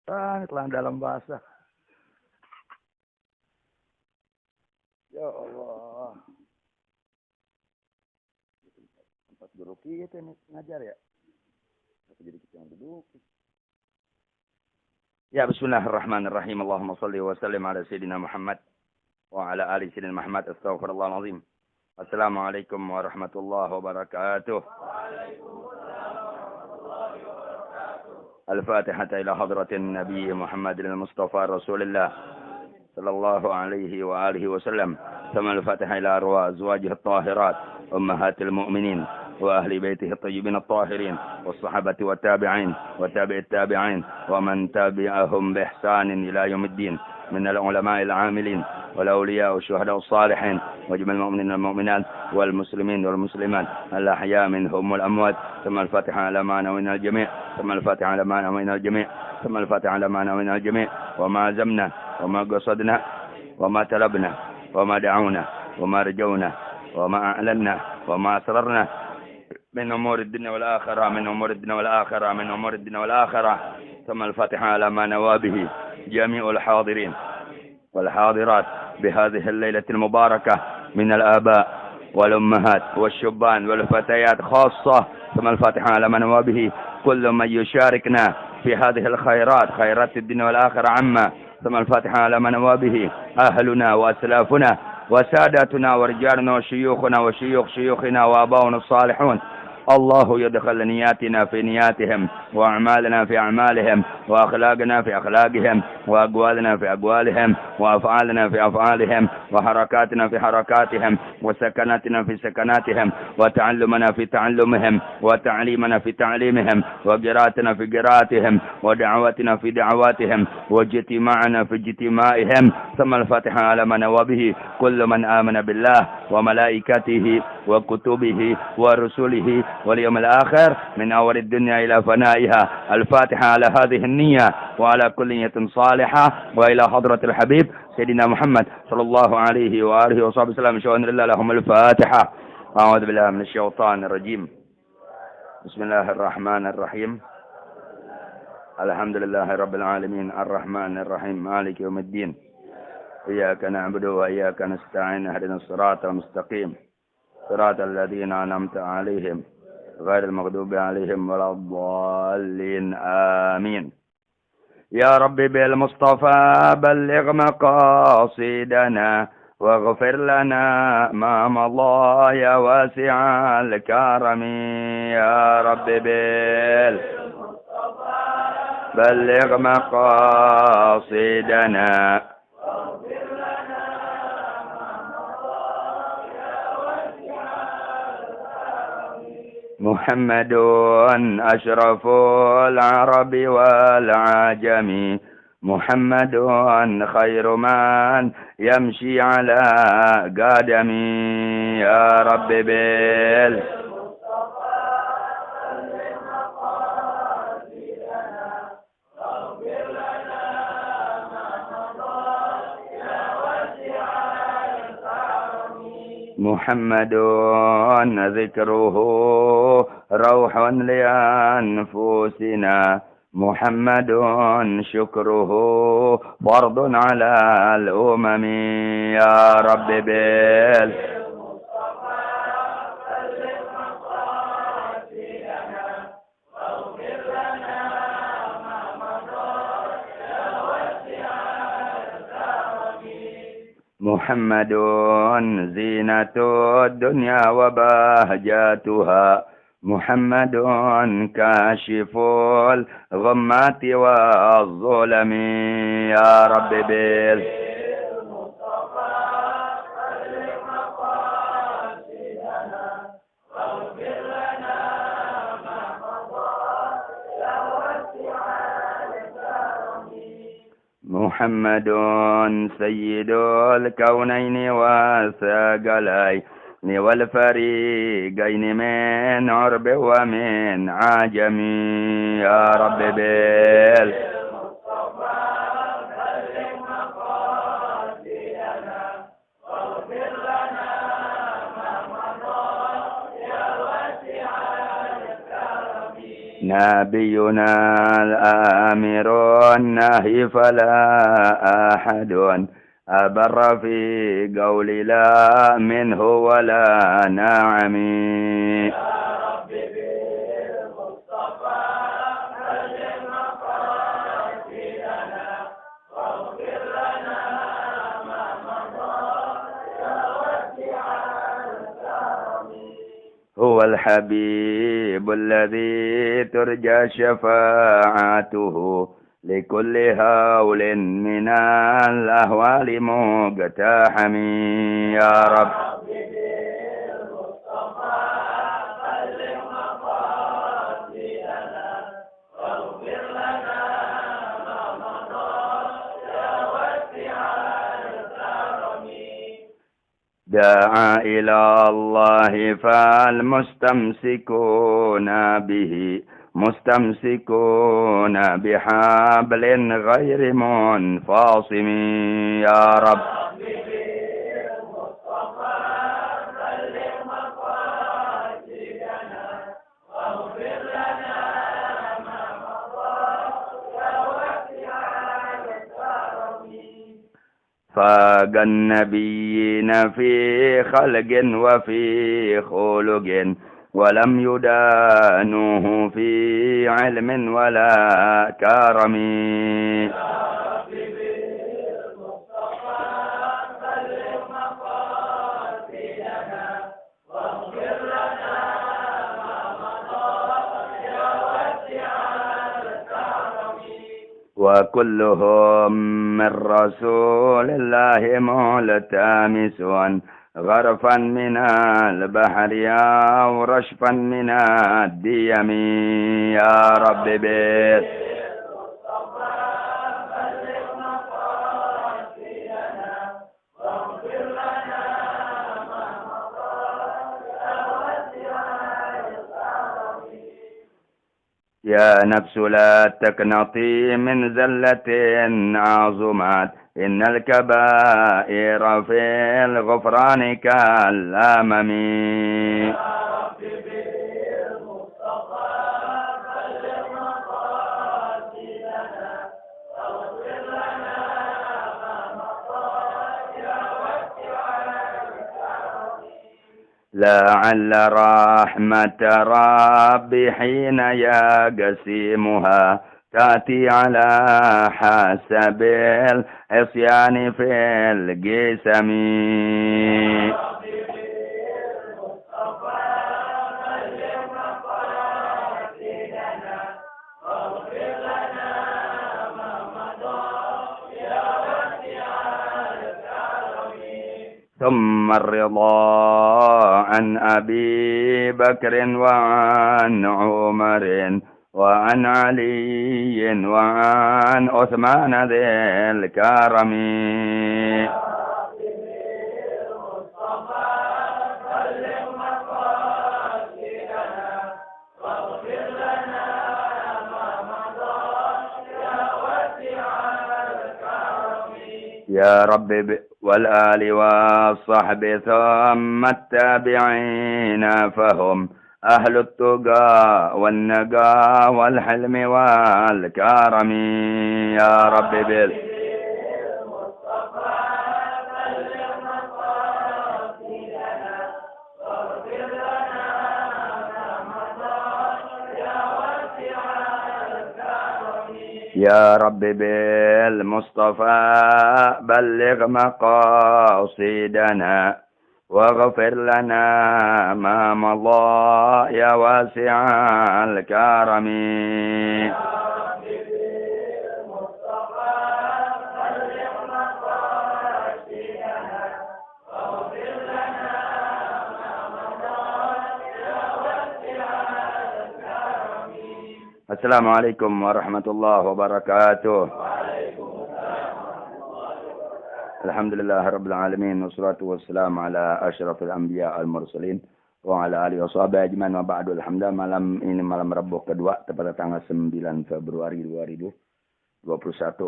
Telah dalam bahasa. Ya Allah. Tempat guru kita nih ngajar ya. Tapi jadi kita yang duduk. Ya, bismillahirrahmanirrahim. Allahumma salli wa sallim ala Sayyidina Muhammad wa ala ali Sayyidina Muhammad. Astaghfirullahaladzim. Assalamualaikum warahmatullahi wabarakatuh. الفاتحة إلى حضرة النبي محمد المصطفى رسول الله صلى الله عليه وآله وسلم. ثم الفاتحة إلى أرواح أزواجه الطاهرات أمهات المؤمنين وأهل بيته الطيبين الطاهرين والصحابة والتابعين وتابع التابعين ومن تبعهم بإحسان إلى يوم الدين من العلماء العاملين والأولياء والشهداء الصالحين وجميع المؤمنين والمؤمنات والمسلمين والمسلمات الأحياء منهم والأموات. ثم الفاتحة على ما نوينا الجميع. ثم الفاتحة على ما نوينا الجميع. ثم الفاتحة على ما نوينا الجميع وما عزمنا وما قصدنا وما طلبنا وما دعونا وما رجونا وما أعلنا وما أسررنا من أمور الدنيا والآخرة من أمور الدنيا والآخرة من أمور الدنيا والآخرة. ثم الفاتحة على ما نوى به جميع الحاضرين والحاضرات بهذه الليلة المباركة من الآباء والأمهات والشبان والفتيات خاصة. ثم الفاتحة على ما نوى به كل من يشاركنا في هذه الخيرات خيرات الدنيا والآخرة عما. ثم الفاتحة على ما نوى به أهلنا وأسلافنا وساداتنا ورجالنا وشيوخنا وشيوخ شيوخنا وآباؤنا الصالحون. الله يدخل نياتنا في نياتهم وأعمالنا في أعمالهم وأخلاقنا في أخلاقهم وأقوالنا في أقوالهم وأفعالنا في أفعالهم وحركاتنا في حركاتهم وسكناتنا في سكناتهم وتعلمنا في تعلمهم وتعليمنا في تعليمهم وقراءتنا في قراءتهم ودعواتنا في دعواتهم واجتماعنا في اجتماعهم. ثم الفاتحة على من نوى به كل من آمن بالله وملائكته وكتبه ورسله واليوم الآخر من أول الدنيا إلى فنائها. الفاتحة على هذه النية وعلى كل نية صالحة وإلى حضرة الحبيب سيدنا محمد صلى الله عليه وآله وصحبه وسلم. شكرا لله. لهم الفاتحة. أعوذ بالله من الشيطان الرجيم. بسم الله الرحمن الرحيم. الحمد لله رب العالمين الرحمن الرحيم مالك يوم الدين. إياك نعبد وإياك نستعين. اهدنا الصراط المستقيم صراط الذين أنعمت عليهم غير المغضوب عليهم ولا الضالين. آمين. يا رب بالمصطفى بلغ مقاصدنا واغفر لنا ما مضى يا واسع الكرم. يا رب بالمصطفى بلغ مقاصدنا محمد أشرف العرب والعجم محمد خير من يمشي على قدم. يا رب محمد ذكره روح لأنفسنا محمد شكره فرض على الأمم. يا رب محمد زينة الدنيا وبهجاتها محمد كاشف الغمات والظلم. يا رب محمد سيد الكونين والثقلين والفريقين من عرب ومن عجم. يا رب نبينا الآمر النهي فلا أحد أبر في قول لا منه ولا نعم. هو الحبيب الذي ترجى شفاعته لكل هول من الأهوال مقتحم يا رب. دعا إلى الله فالمستمسكون به مستمسكون بحبل غير منفصم يا رب. فاق النبيين في خلق وفي خلق ولم يدانوه في علم ولا كرم. وكلهم من رسول الله ملتمس غرفا من البحر أو رشفا من الديم يا رب بيت. يا نفس لا تقنطي من زلة عظمت إن الكبائر في الغفران كالأمم. لعل رحمة ربي حين يقسمها تأتي على حسب العصيان في القسم. ثم الرضا عن أبي بكر وعن عمر وعن علي وعن عثمان ذي الكرم. يا رب والآل والصحب ثم التابعين فهم أهل التقى والنقى والحلم والكرم يا رب يا رب بالمصطفى بلغ مقاصدنا واغفر لنا ما مضى يا واسع الكرم. Assalamualaikum warahmatullahi wabarakatuh. Alhamdulillah rabbil alamin wassalatu wassalamu ala asyrafil anbiya al mursalin wa ala alihi washabihi ajmain wa ba'du. Alhamdulillah, malam ini malam Rabu kedua tepatnya tanggal 9 Februari 2021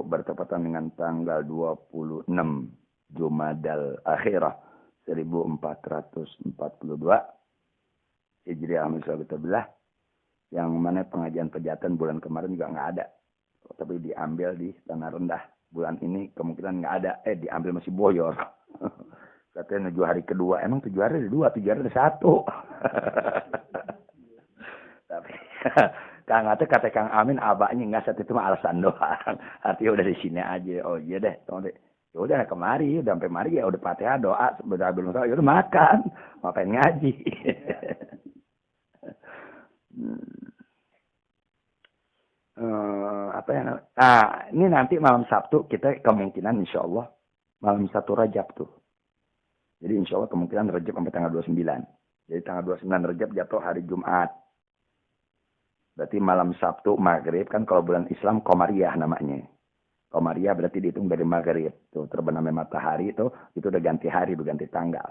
bertepatan dengan tanggal 26 Jumadal Akhirah 1442 Hijriah Misalnya. Yang mana pengajian pejatan bulan kemarin juga nggak ada. Tapi diambil di Tanah Rendah. Bulan ini kemungkinan nggak ada. Diambil masih boyor. Katanya 7 hari kedua. Emang 7 hari ada 2, 7 hari ada 1. Tapi Kang Ate kata Kang Amin abahnya nggak, saat itu mah alasan doang. Artinya udah di sini aja. Oh iya deh. Ya udah kemari, udah sampai mari ya udah Fatihah doa sebentar belum tahu ya udah makan. Ngapain ngaji. Apa yang ini nanti malam Sabtu kita kemungkinan insya Allah malam 1 Rajab tuh. Jadi insya Allah kemungkinan Rajab sampai tanggal 29. Jadi tanggal 29 Rajab jatuh hari Jumat. Berarti malam Sabtu maghrib kan kalau bulan Islam Komariah namanya. Komariah berarti dihitung dari maghrib. Tuh terbenamnya matahari itu udah ganti hari, udah ganti tanggal.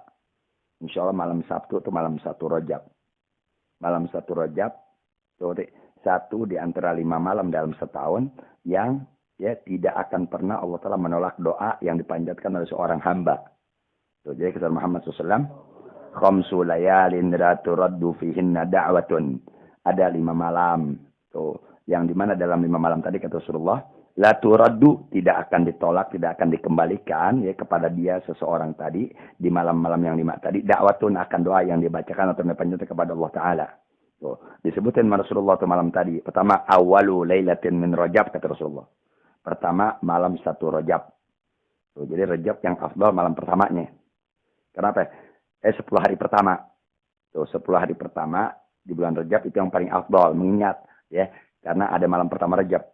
Insya Allah malam Sabtu itu malam 1 Rajab. Malam 1 Rajab tuh satu di antara 5 malam dalam setahun yang ya tidak akan pernah Allah Ta'ala menolak doa yang dipanjatkan oleh seorang hamba. Tuh, jadi kata Muhammad SAW, khamsu layalin la turaddu fihinna da'watun. Ada 5 malam. Tuh, yang dimana dalam 5 malam tadi kata Rasulullah, la turaddu, tidak akan ditolak, tidak akan dikembalikan ya kepada dia seseorang tadi di malam-malam yang 5 tadi. Da'watun akan doa yang dibacakan atau dipanjatkan kepada Allah Ta'ala. Tuh, disebutin Rasulullah tuh malam tadi. Pertama, awalu lailatin min Rajab kata Rasulullah. Pertama, malam 1 Rajab. Tuh, jadi Rajab yang afdal malam pertamanya. Kenapa? 10 hari pertama. Tuh, 10 hari pertama di bulan Rajab itu yang paling afdal, mengingat ya, karena ada malam pertama Rajab.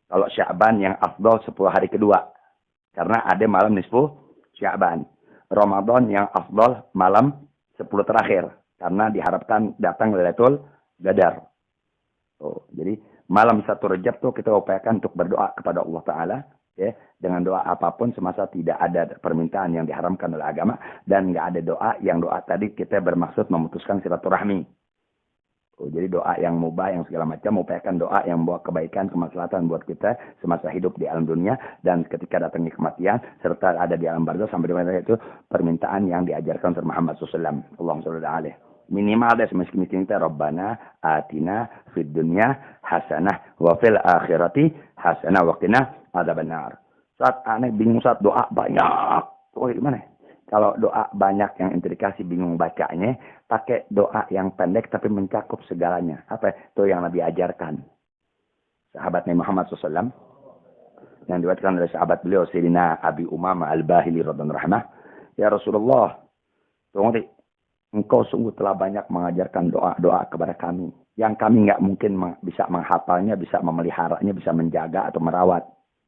Kalau Sya'ban yang afdal 10 hari kedua. Karena ada malam nisfu Sya'ban. Ramadan yang afdal malam 10 terakhir. Karena diharapkan datang Lailatul Qadar. Oh, jadi malam 1 Rajab tuh kita upayakan untuk berdoa kepada Allah Ta'ala. Ya, dengan doa apapun semasa tidak ada permintaan yang diharamkan oleh agama. Dan nggak ada doa yang doa tadi kita bermaksud memutuskan silaturahmi. Oh, jadi doa yang mubah, yang segala macam, upayakan doa yang membawa kebaikan, kemaslahatan buat kita semasa hidup di alam dunia dan ketika datangnya kematian serta ada di alam barzakh sampai di mana itu permintaan yang diajarkan oleh Muhammad SAW. Allahumma shalli alaihi. Minimal deh semiskin kita Rabbana atina fid dunya hasanah wa fil akhirati hasanah wa qina adzabannar. Saat aneh bingung saat doa banyak. Oh, gimana? Kalau doa banyak yang ente dikasih bingung bacanya, pakai doa yang pendek tapi mencakup segalanya. Apa itu yang Nabi ajarkan? Sahabat Nabi Muhammad SAW, yang diwakilkan oleh sahabat beliau, Sayyidina Abi Umamah Al-Bahili radhiyallahu anhu. Ya Rasulullah, tunggu, engkau sungguh telah banyak mengajarkan doa-doa kepada kami. Yang kami nggak mungkin bisa menghafalnya, bisa memeliharanya, bisa menjaga atau merawat.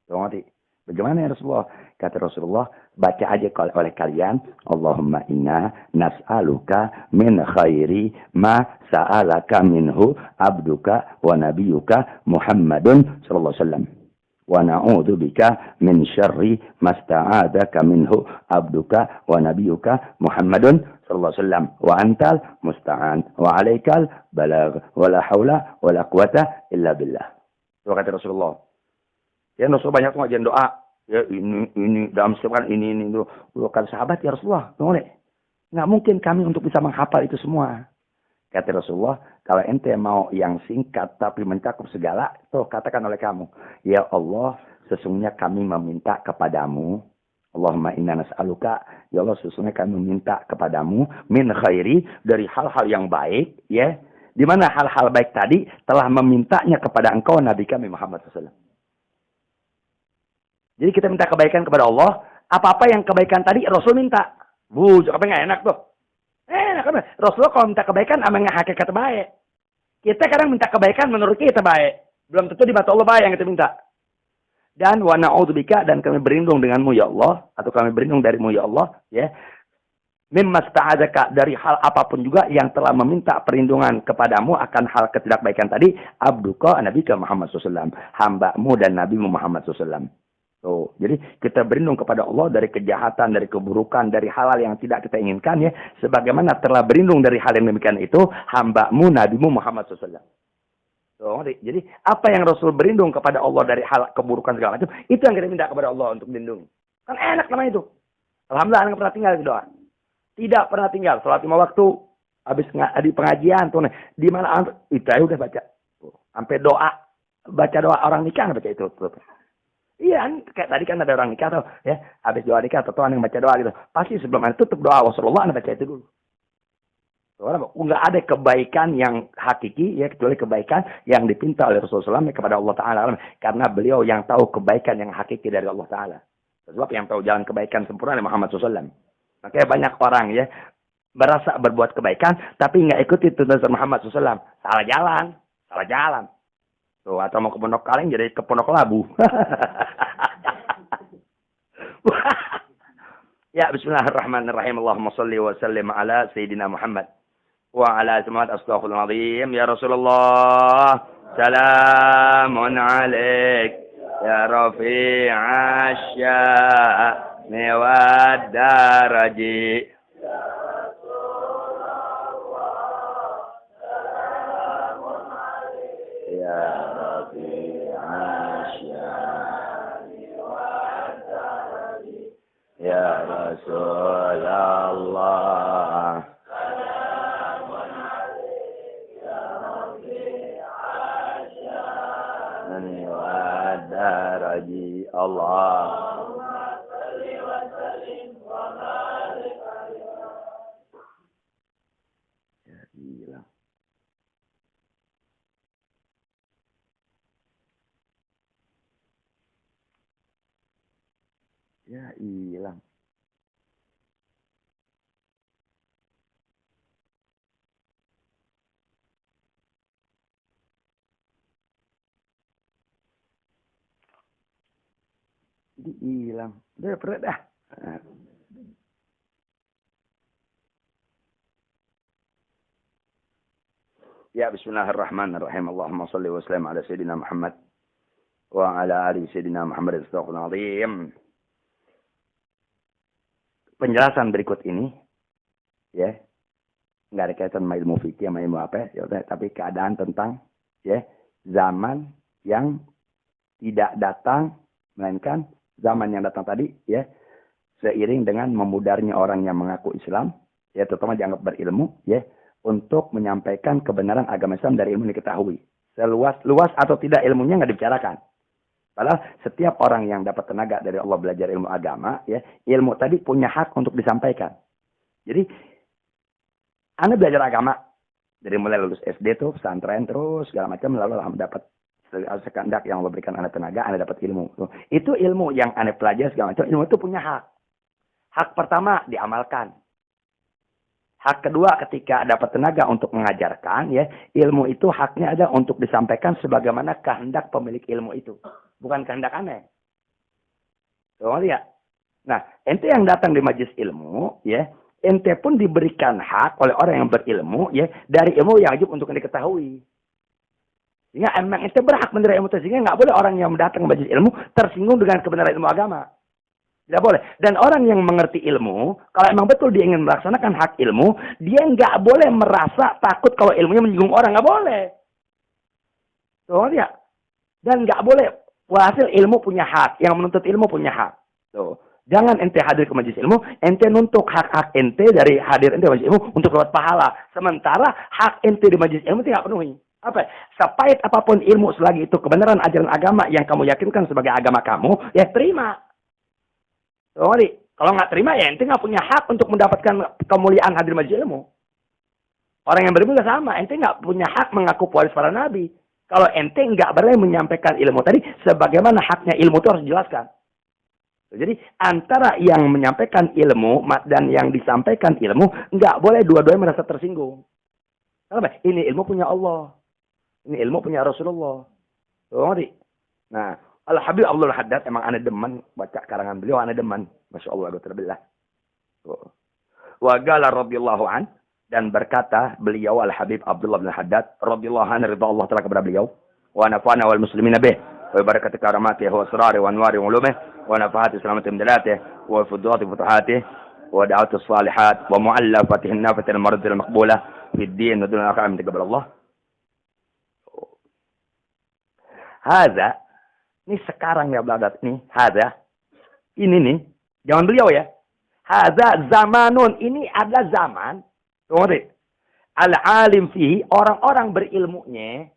Tunggu, bagaimana ya Rasulullah? Kata Rasulullah, baca aja oleh kalian, Allahumma inna nas'aluka min khairi ma sa'alaka minhu abduka wa nabiyuka Muhammadun sallallahu alaihi wasallam. Wa na'udzu bika min syarri ma sta'adzaka minhu abduka wa nabiyuka Muhammadun sallallahu alaihi wasallam. Wa antal musta'an wa 'alaikal balagh wa la haula wa la quwata illa billah. Itu kata Rasulullah. Ya Rasul banyak ngajarin doa. Ya ini dalam setiap kan ini itu. Kata sahabat ya Rasulullah, boleh. Nggak mungkin kami untuk bisa menghafal itu semua. Kata Rasulullah, kalau ente mau yang singkat tapi mencakup segala, tuh katakan oleh kamu. Ya Allah, sesungguhnya kami meminta kepadamu. Allahumma inna nas'aluka. Ya Allah, sesungguhnya kami meminta kepadamu. Min khairi, dari hal-hal yang baik. Ya, di mana hal-hal baik tadi telah memintanya kepada engkau Nabi kami Muhammad SAW. Jadi kita minta kebaikan kepada Allah. Apa-apa yang kebaikan tadi Rasul minta. Bujuk, apa nggak enak tuh? Enak kan? Rasulullah kalau minta kebaikan sama nggak hakikat baik. Kita kadang minta kebaikan menurut kita baik. Belum tentu di mata Allah baik yang kita minta. Dan wa na'udzubika, dan kami berlindung denganmu ya Allah. Atau kami berlindung darimu ya Allah. Ya. Mimma sta'adzaka, dari hal apapun juga yang telah meminta perlindungan kepadamu akan hal ketidakbaikan tadi. Abduka nabika Muhammad SAW. Hambamu dan Nabi Muhammad SAW. Tuh, jadi kita berlindung kepada Allah dari kejahatan, dari keburukan, dari hal-hal yang tidak kita inginkan ya. Sebagaimana telah berlindung dari hal yang demikian itu hamba-Mu, Nabi-Mu Muhammad SAW. Tuh, jadi apa yang Rasul berlindung kepada Allah dari hal keburukan segala macam, itu yang kita minta kepada Allah untuk dilindungi. Kan enak namanya itu. Alhamdulillah enggak pernah tinggal di doa. Tidak pernah tinggal. Salat 5 waktu, habis di pengajian tuh, di mana itu udah baca. Sampai doa, baca doa orang nikah, baca itu. Iya, kayak tadi kan ada orang nikah tuh, ya. Habis doa nikah, atau yang baca doa gitu. Pasti sebelum ada tutup doa, Rasulullah, Anda baca itu dulu. Nggak ada kebaikan yang hakiki, ya, kecuali kebaikan yang dipinta oleh Rasulullah SAW kepada Allah Ta'ala. Karena beliau yang tahu kebaikan yang hakiki dari Allah Ta'ala. Sebab yang tahu jalan kebaikan sempurna adalah Muhammad SAW. Makanya banyak orang, ya, berasa berbuat kebaikan, tapi nggak ikuti tuntunan Muhammad SAW. Salah jalan. Salah jalan. Tuh, atau mau ke pondok kaleng jadi ke pondok labu. Ya, bismillahirrahmanirrahim. Allahumma salli wa sallim ala Sayyidina Muhammad. Wa ala semangat astaghfirullahaladzim. Ya Rasulullah. Salamun alaik. Ya rafi'asya'ni wa daraji. Ya Rasulullah. Salamun alaik ya rafi'asya'ni wa daraji. Allahumma salli wa sallim wa barik alaihi. Ya hilang. Ya hilang. Jadi hilang. Udah berat dah. Ya bismillahirrahmanirrahim. Allahumma salli wa sallim ala Sayyidina Muhammad. Wa ala ali Sayyidina Muhammad. Astagfirullahaladzim. Penjelasan berikut ini, ya, nggak ada kaitan sama ilmu fikih, sama ilmu apa, ya udah, tapi keadaan tentang, ya, zaman yang tidak datang, melainkan zaman yang datang tadi, ya, seiring dengan memudarnya orang yang mengaku Islam, ya, terutama dianggap berilmu, ya, untuk menyampaikan kebenaran agama Islam dari ilmu yang diketahui. Seluas atau tidak ilmunya nggak dibicarakan. Padahal setiap orang yang dapat tenaga dari Allah belajar ilmu agama, ya, ilmu tadi punya hak untuk disampaikan. Jadi, Anda belajar agama dari mulai lulus SD tuh, pesantren terus segala macam, lalu dapat sekandak yang Allah berikan Anda tenaga, Anda dapat ilmu. Itu ilmu yang Anda pelajari segala macam, ilmu itu punya hak. Hak pertama diamalkan. Hak kedua ketika dapat tenaga untuk mengajarkan, ya, ilmu itu haknya ada untuk disampaikan sebagaimana kehendak pemilik ilmu itu. Bukan kehendak aneh. Tuh, lihat. Nah, ente yang datang di majelis ilmu, ya, ente pun diberikan hak oleh orang yang berilmu, ya, dari ilmu yang wajib untuk diketahui. Sehingga emang ente berhak menerima ilmu itu. Sehingga nggak boleh orang yang datang ke majelis ilmu tersinggung dengan kebenaran ilmu agama. Tidak boleh. Dan orang yang mengerti ilmu, kalau emang betul dia ingin melaksanakan hak ilmu, dia nggak boleh merasa takut kalau ilmunya menyinggung orang. Nggak boleh. Tuh, lihat. Dan nggak boleh. Hasil ilmu punya hak. Yang menuntut ilmu punya hak. Tuh. Jangan ente hadir ke majelis ilmu, ente nuntut hak-hak ente dari hadir ente ke majelis ilmu untuk dapat pahala. Sementara hak ente di majelis ilmu tidak penuhi. Apa? Sepahit apapun ilmu selagi itu kebenaran ajaran agama yang kamu yakinkan sebagai agama kamu, ya terima. Tuh, kalau nggak terima, ya ente nggak punya hak untuk mendapatkan kemuliaan hadir majelis ilmu. Orang yang berilmu juga sama. Ente nggak punya hak mengaku pewaris para nabi. Kalau ente nggak boleh menyampaikan ilmu tadi, sebagaimana haknya ilmu itu harus dijelaskan. Jadi antara yang menyampaikan ilmu dan yang disampaikan ilmu, nggak boleh dua-duanya merasa tersinggung. Kenapa? Ini ilmu punya Allah. Ini ilmu punya Rasulullah. Nah, Al-Habib Abdul Haddad, emang aneh demen baca karangan beliau, aneh demen. Masya Allah, terbillah. Wa qala radhiyallahu an. Dan berkata beliau Al-Habib Abdullah bin Haddad radhiyallahu anhu, ridha Allah taala kepada beliau, wa nafa'ana wal muslimina bih wa barakati karamatihi wa asrari wa anwari ulumihi wa nafahati salamati imdalatihi wa fudulati futuhatihi wa da'awati salihat wa mu'allafatihi an-nafati al-marad al-maqbulah fi ad-din wa dun al-akhir min taqabbal Allah. Hadza, ini sekarang ya beladat nih, hadza. Ini nih, zaman beliau ya. Hadza zamanun, ini adalah zaman. Al-alim fihi, orang-orang berilmunya,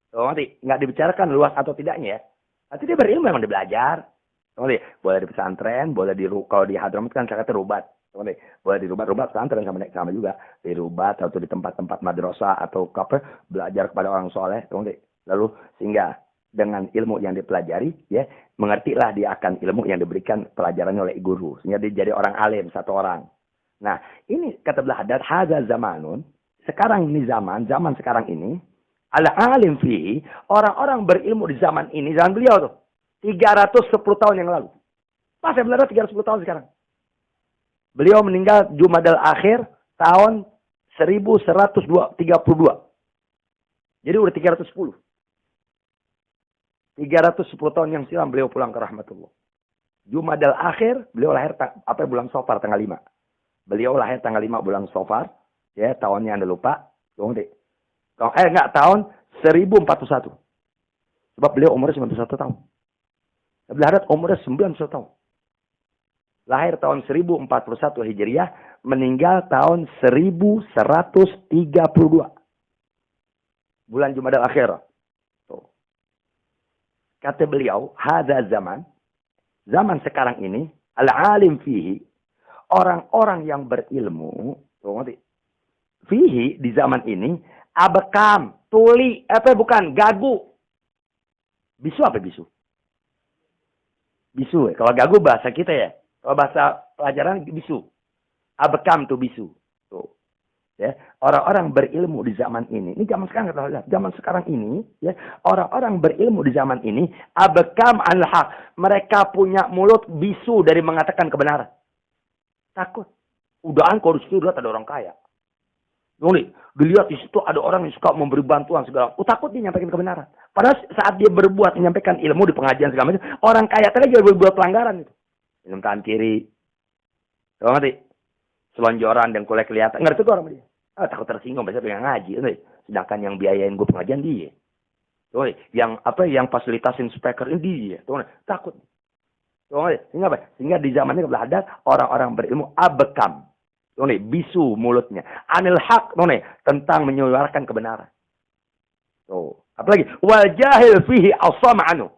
Tahu ngerti? Nggak dibicarakan luas atau tidaknya ya. Nanti dia berilmu memang dia belajar. Tahu ngerti? Boleh di pesantren, boleh kalau di Hadramaut kan saya kata rubat. Tahu ngerti? Boleh di rubat pesantren sama juga. Di rubat atau di tempat-tempat madrasah atau apa belajar kepada orang soleh. Tahu ngerti? Lalu sehingga dengan ilmu yang dipelajari, ya mengertilah dia akan ilmu yang diberikan pelajarannya oleh guru. Sehingga dia jadi orang alim, satu orang. Nah, ini kata Ibnu Haddad, hadza zamanun. Sekarang ini zaman sekarang ini, al-alim fihi, orang-orang berilmu di zaman ini, zaman beliau tuh, 310 tahun yang lalu. Pas saya benar 310 tahun sekarang. Beliau meninggal Jumadal Akhir tahun 1132. Jadi udah 310. 310 tahun yang silam beliau pulang ke rahmatullah. Jumadal Akhir, beliau lahir bulan Safar tanggal 5. Beliau lahir tanggal 5 bulan Safar, ya tahunnya Anda lupa. Tahun 1041. Sebab beliau umurnya 91 tahun. Ibnu Haddad umurnya 91 tahun. Lahir tahun 1041 Hijriah, meninggal tahun 1132. Bulan Jumadal Akhir. Kata beliau, hadza zaman sekarang ini, al-alim fihi, orang-orang yang berilmu, fihi di zaman ini, abekam, tuli, gagu. Bisu apa bisu? Bisu, kalau gagu bahasa kita ya. Kalau bahasa pelajaran bisu. Abekam tuh bisu. Tuh. Ya, orang-orang berilmu di zaman ini zaman sekarang kita lihat, zaman sekarang ini, ya, orang-orang berilmu di zaman ini, abekam al-haq, mereka punya mulut bisu dari mengatakan kebenaran. Takut. Udahan kalau di situ lihat ada orang kaya. Dilihat di situ ada orang yang suka memberi bantuan segala. Takut dia nyampaikan kebenaran. Padahal saat dia berbuat menyampaikan ilmu di pengajian segala macam, orang kaya tadi juga berbuat pelanggaran itu. Minum tangan kiri. Tahu ngerti? Selonjoran dan kulit kelihatan. Ngerti tuh orang dia. Takut tersinggung, biasa pengen ngaji. Sedangkan yang biayain gue pengajian dia. Tuh, yang fasilitasin speaker ini dia. Tuh, takut. Tuh, sehingga di zaman ini ada orang-orang berilmu abekam. Tuh, bisu mulutnya. Anil haq, tentang menyuarakan kebenaran. Tuh, apalagi wal jahil fihi as-sam'anu.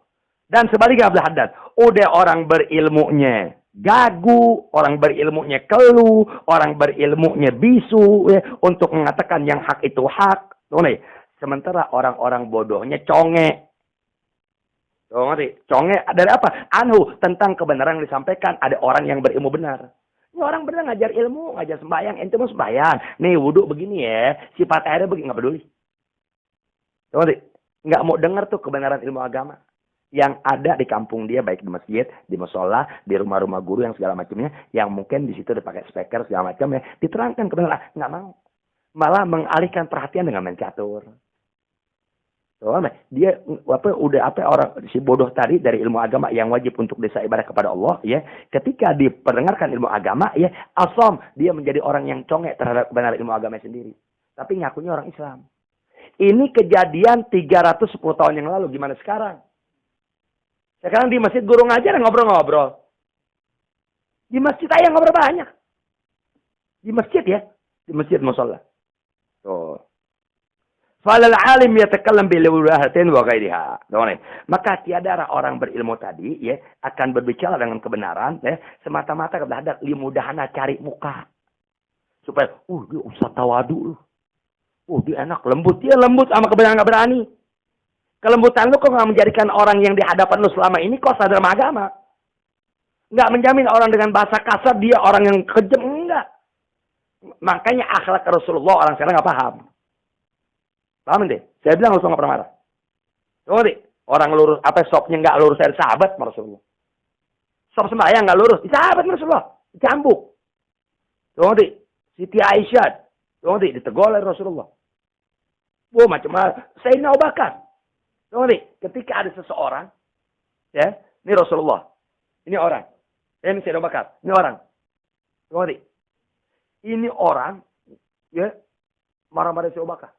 Dan sebaliknya Abdul Haddad, udah orang berilmunya gagu, orang berilmunya keluh, orang berilmunya bisu, ya, untuk mengatakan yang hak itu hak. Sementara orang-orang bodohnya conge. Conge dari apa? Anhu, tentang kebenaran yang disampaikan. Ada orang yang berilmu benar. Ini orang benar ngajar ilmu, ngajar sembahyang. Ente mau sembahyang. Nih wudhu begini ya. Sifat airnya begini. Nggak peduli. Nggak mau dengar tuh kebenaran ilmu agama. Yang ada di kampung dia, baik di masjid, di musola, di rumah-rumah guru yang segala macamnya, yang mungkin di situ dipakai speaker segala macam ya, diterangkan kebenaran, nggak mau, malah mengalihkan perhatian dengan main catur. Soalnya dia orang si bodoh tadi dari ilmu agama yang wajib untuk desa ibadah kepada Allah, ya, ketika diperdengarkan ilmu agama, ya, asom dia menjadi orang yang congek terhadap kebenaran ilmu agama sendiri, tapi ngakunya orang Islam. Ini kejadian 310 tahun yang lalu, gimana sekarang? Sekarang di masjid guru ngajar ngobrol-ngobrol. Di masjid aja ngobrol banyak. Di masjid ya. Di masjid musola. Tuh. Falal alim yatakallam bil wadahatin wa ghairiha. Maka tiada orang berilmu tadi ya akan berbicara dengan kebenaran ya semata-mata kepada limudahana cari muka. Supaya dia usah tawadu. Dia enak lembut. Dia lembut sama kebenaran enggak berani. Kelembutan lu kok nggak menjadikan orang yang di hadapan lu selama ini kok sadar agama. Nggak menjamin orang dengan bahasa kasar dia orang yang kejam. Enggak. Makanya akhlak Rasulullah orang sekarang nggak paham. Paham deh? Saya bilang Rasulullah nggak pernah marah. Tunggu deh. Orang lurus, sopnya nggak lurus dari sahabat Rasulullah. Sop sembahyang nggak lurus. Di sahabat Rasulullah. Dicambuk. Tunggu deh. Siti Aisyah. Tunggu deh. Ditegur oleh Rasulullah. Macam-macam. Sayyidina Abu Bakar. Ketika ada seseorang, ya, ini Rasulullah, ini orang, ini Sayyidina Abu Bakar, ini orang, ini orang, ya, marah-marah Sayyidina Abu Bakar,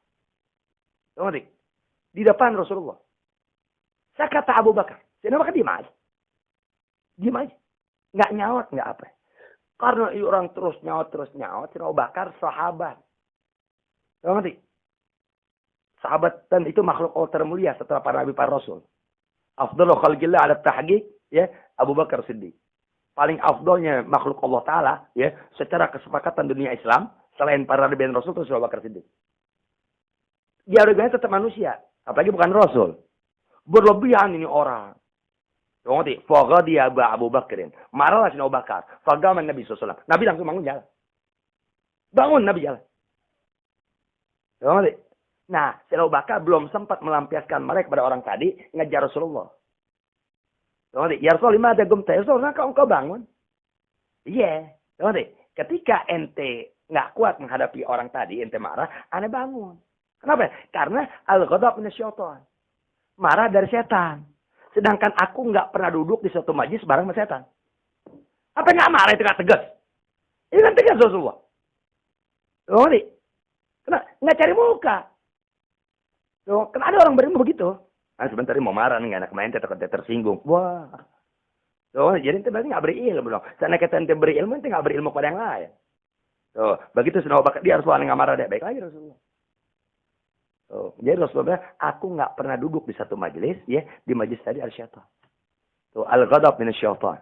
di depan Rasulullah. Saya kata Abu Bakar, Sayyidina Abu Bakar diam aja, nggak nyaut, nggak apa, karena orang terus nyaut, Sayyidina Abu Bakar sahabat, Sahabat dan itu makhluk Allah termulia setelah para nabi, para rasul. Afdhalu khalqillah ala tahqiq, ya, Abu Bakar Siddiq. Paling afdolnya makhluk Allah Ta'ala, ya, secara kesepakatan dunia Islam, selain para nabi dan rasul, itu Abu Bakar Siddiq. Dia orangnya tetap manusia, apalagi bukan rasul. Berlebihan ini orang. Ngerti? Faghadiya Abu Bakrin. Marahlah si Abu Bakar. Fagaman Nabi SAW. Nabi langsung bangun jalan. Bangun Nabi jalan. Ngerti? Nah, si Abu Bakar belum sempat melampiaskan mereka kepada orang tadi, ngejar Rasulullah. Ngerti? Ya Rasulullah, ada gumta. Ya Rasulullah, engkau bangun. Iya. Yeah. Ngerti? Ketika ente nggak kuat menghadapi orang tadi, ente marah, ane bangun. Kenapa? Karena al-ghadab minasyaitan. Marah dari setan. Sedangkan aku nggak pernah duduk di suatu majlis bareng sama setan. Apa nggak marah itu nggak tegas? Ini kan tegas Rasulullah. Ngerti? Karena nggak cari muka. Karena ada orang berilmu begitu. Nah, sebentar mau marah nih, nggak enak main, tersinggung. Wah. Jadi ente berarti nggak berilmu dong. Karena kita ente berilmu, ente nggak berilmu pada yang lain. Begitu sudah bakal dia Rasulullah nggak marah deh. Baik lagi Rasulullah. Jadi Rasulullah, aku nggak pernah duduk di satu majelis, ya, di majelis tadi ada syaitan. Al-ghadab minasyaitan.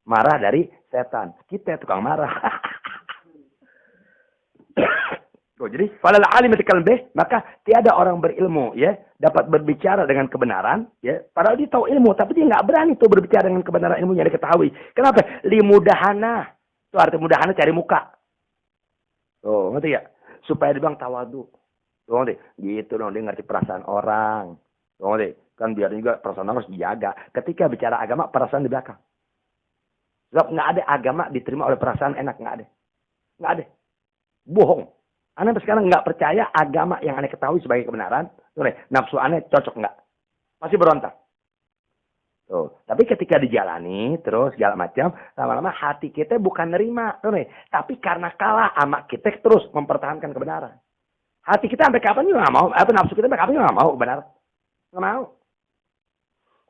Marah dari setan. Kita tukang marah. Jadi, falal alim kalbih, maka tiada orang berilmu, ya, dapat berbicara dengan kebenaran, ya. Padahal dia tahu ilmu, tapi dia nggak berani tuh berbicara dengan kebenaran ilmu yang diketahui. Kenapa? Limudahana. Itu arti mudahana cari muka. Ngerti ya? Supaya dibilang tawadu. Gitu dong, dia ngerti perasaan orang. Kan biar juga perasaan orang harus dijaga. Ketika bicara agama, perasaan di belakang. Sebab nggak ada agama diterima oleh perasaan enak, nggak ada. Nggak ada. Bohong. Anda sekarang nggak percaya agama yang Anda ketahui sebagai kebenaran. Nafsu Anda cocok nggak? Masih berontak. Tapi ketika dijalani, terus segala macam, lama-lama hati kita bukan nerima. Tapi karena kalah sama kita terus mempertahankan kebenaran. Hati kita sampai kapan juga nggak mau. Nafsu kita sampai kapan juga nggak mau kebenaran. Nggak mau.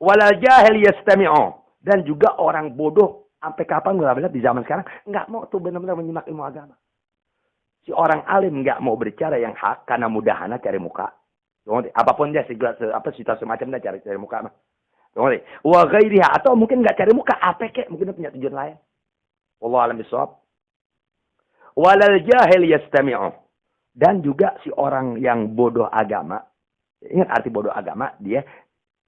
Walal jahil yastami'u. Dan juga orang bodoh sampai kapan nggak di zaman sekarang nggak mau tuh benar-benar menyimak ilmu agama. Si orang alim nggak mau berbicara yang hak karena mudahana cari muka. Apapun dia situasi semacam dia cari muka mah. Wa ghairiha, atau mungkin nggak cari muka, apa kek, mungkin dia punya tujuan lain. Wallahu a'lam bishawab. Walal jahil yastami'u. Dan juga si orang yang bodoh agama. Ingat arti bodoh agama, dia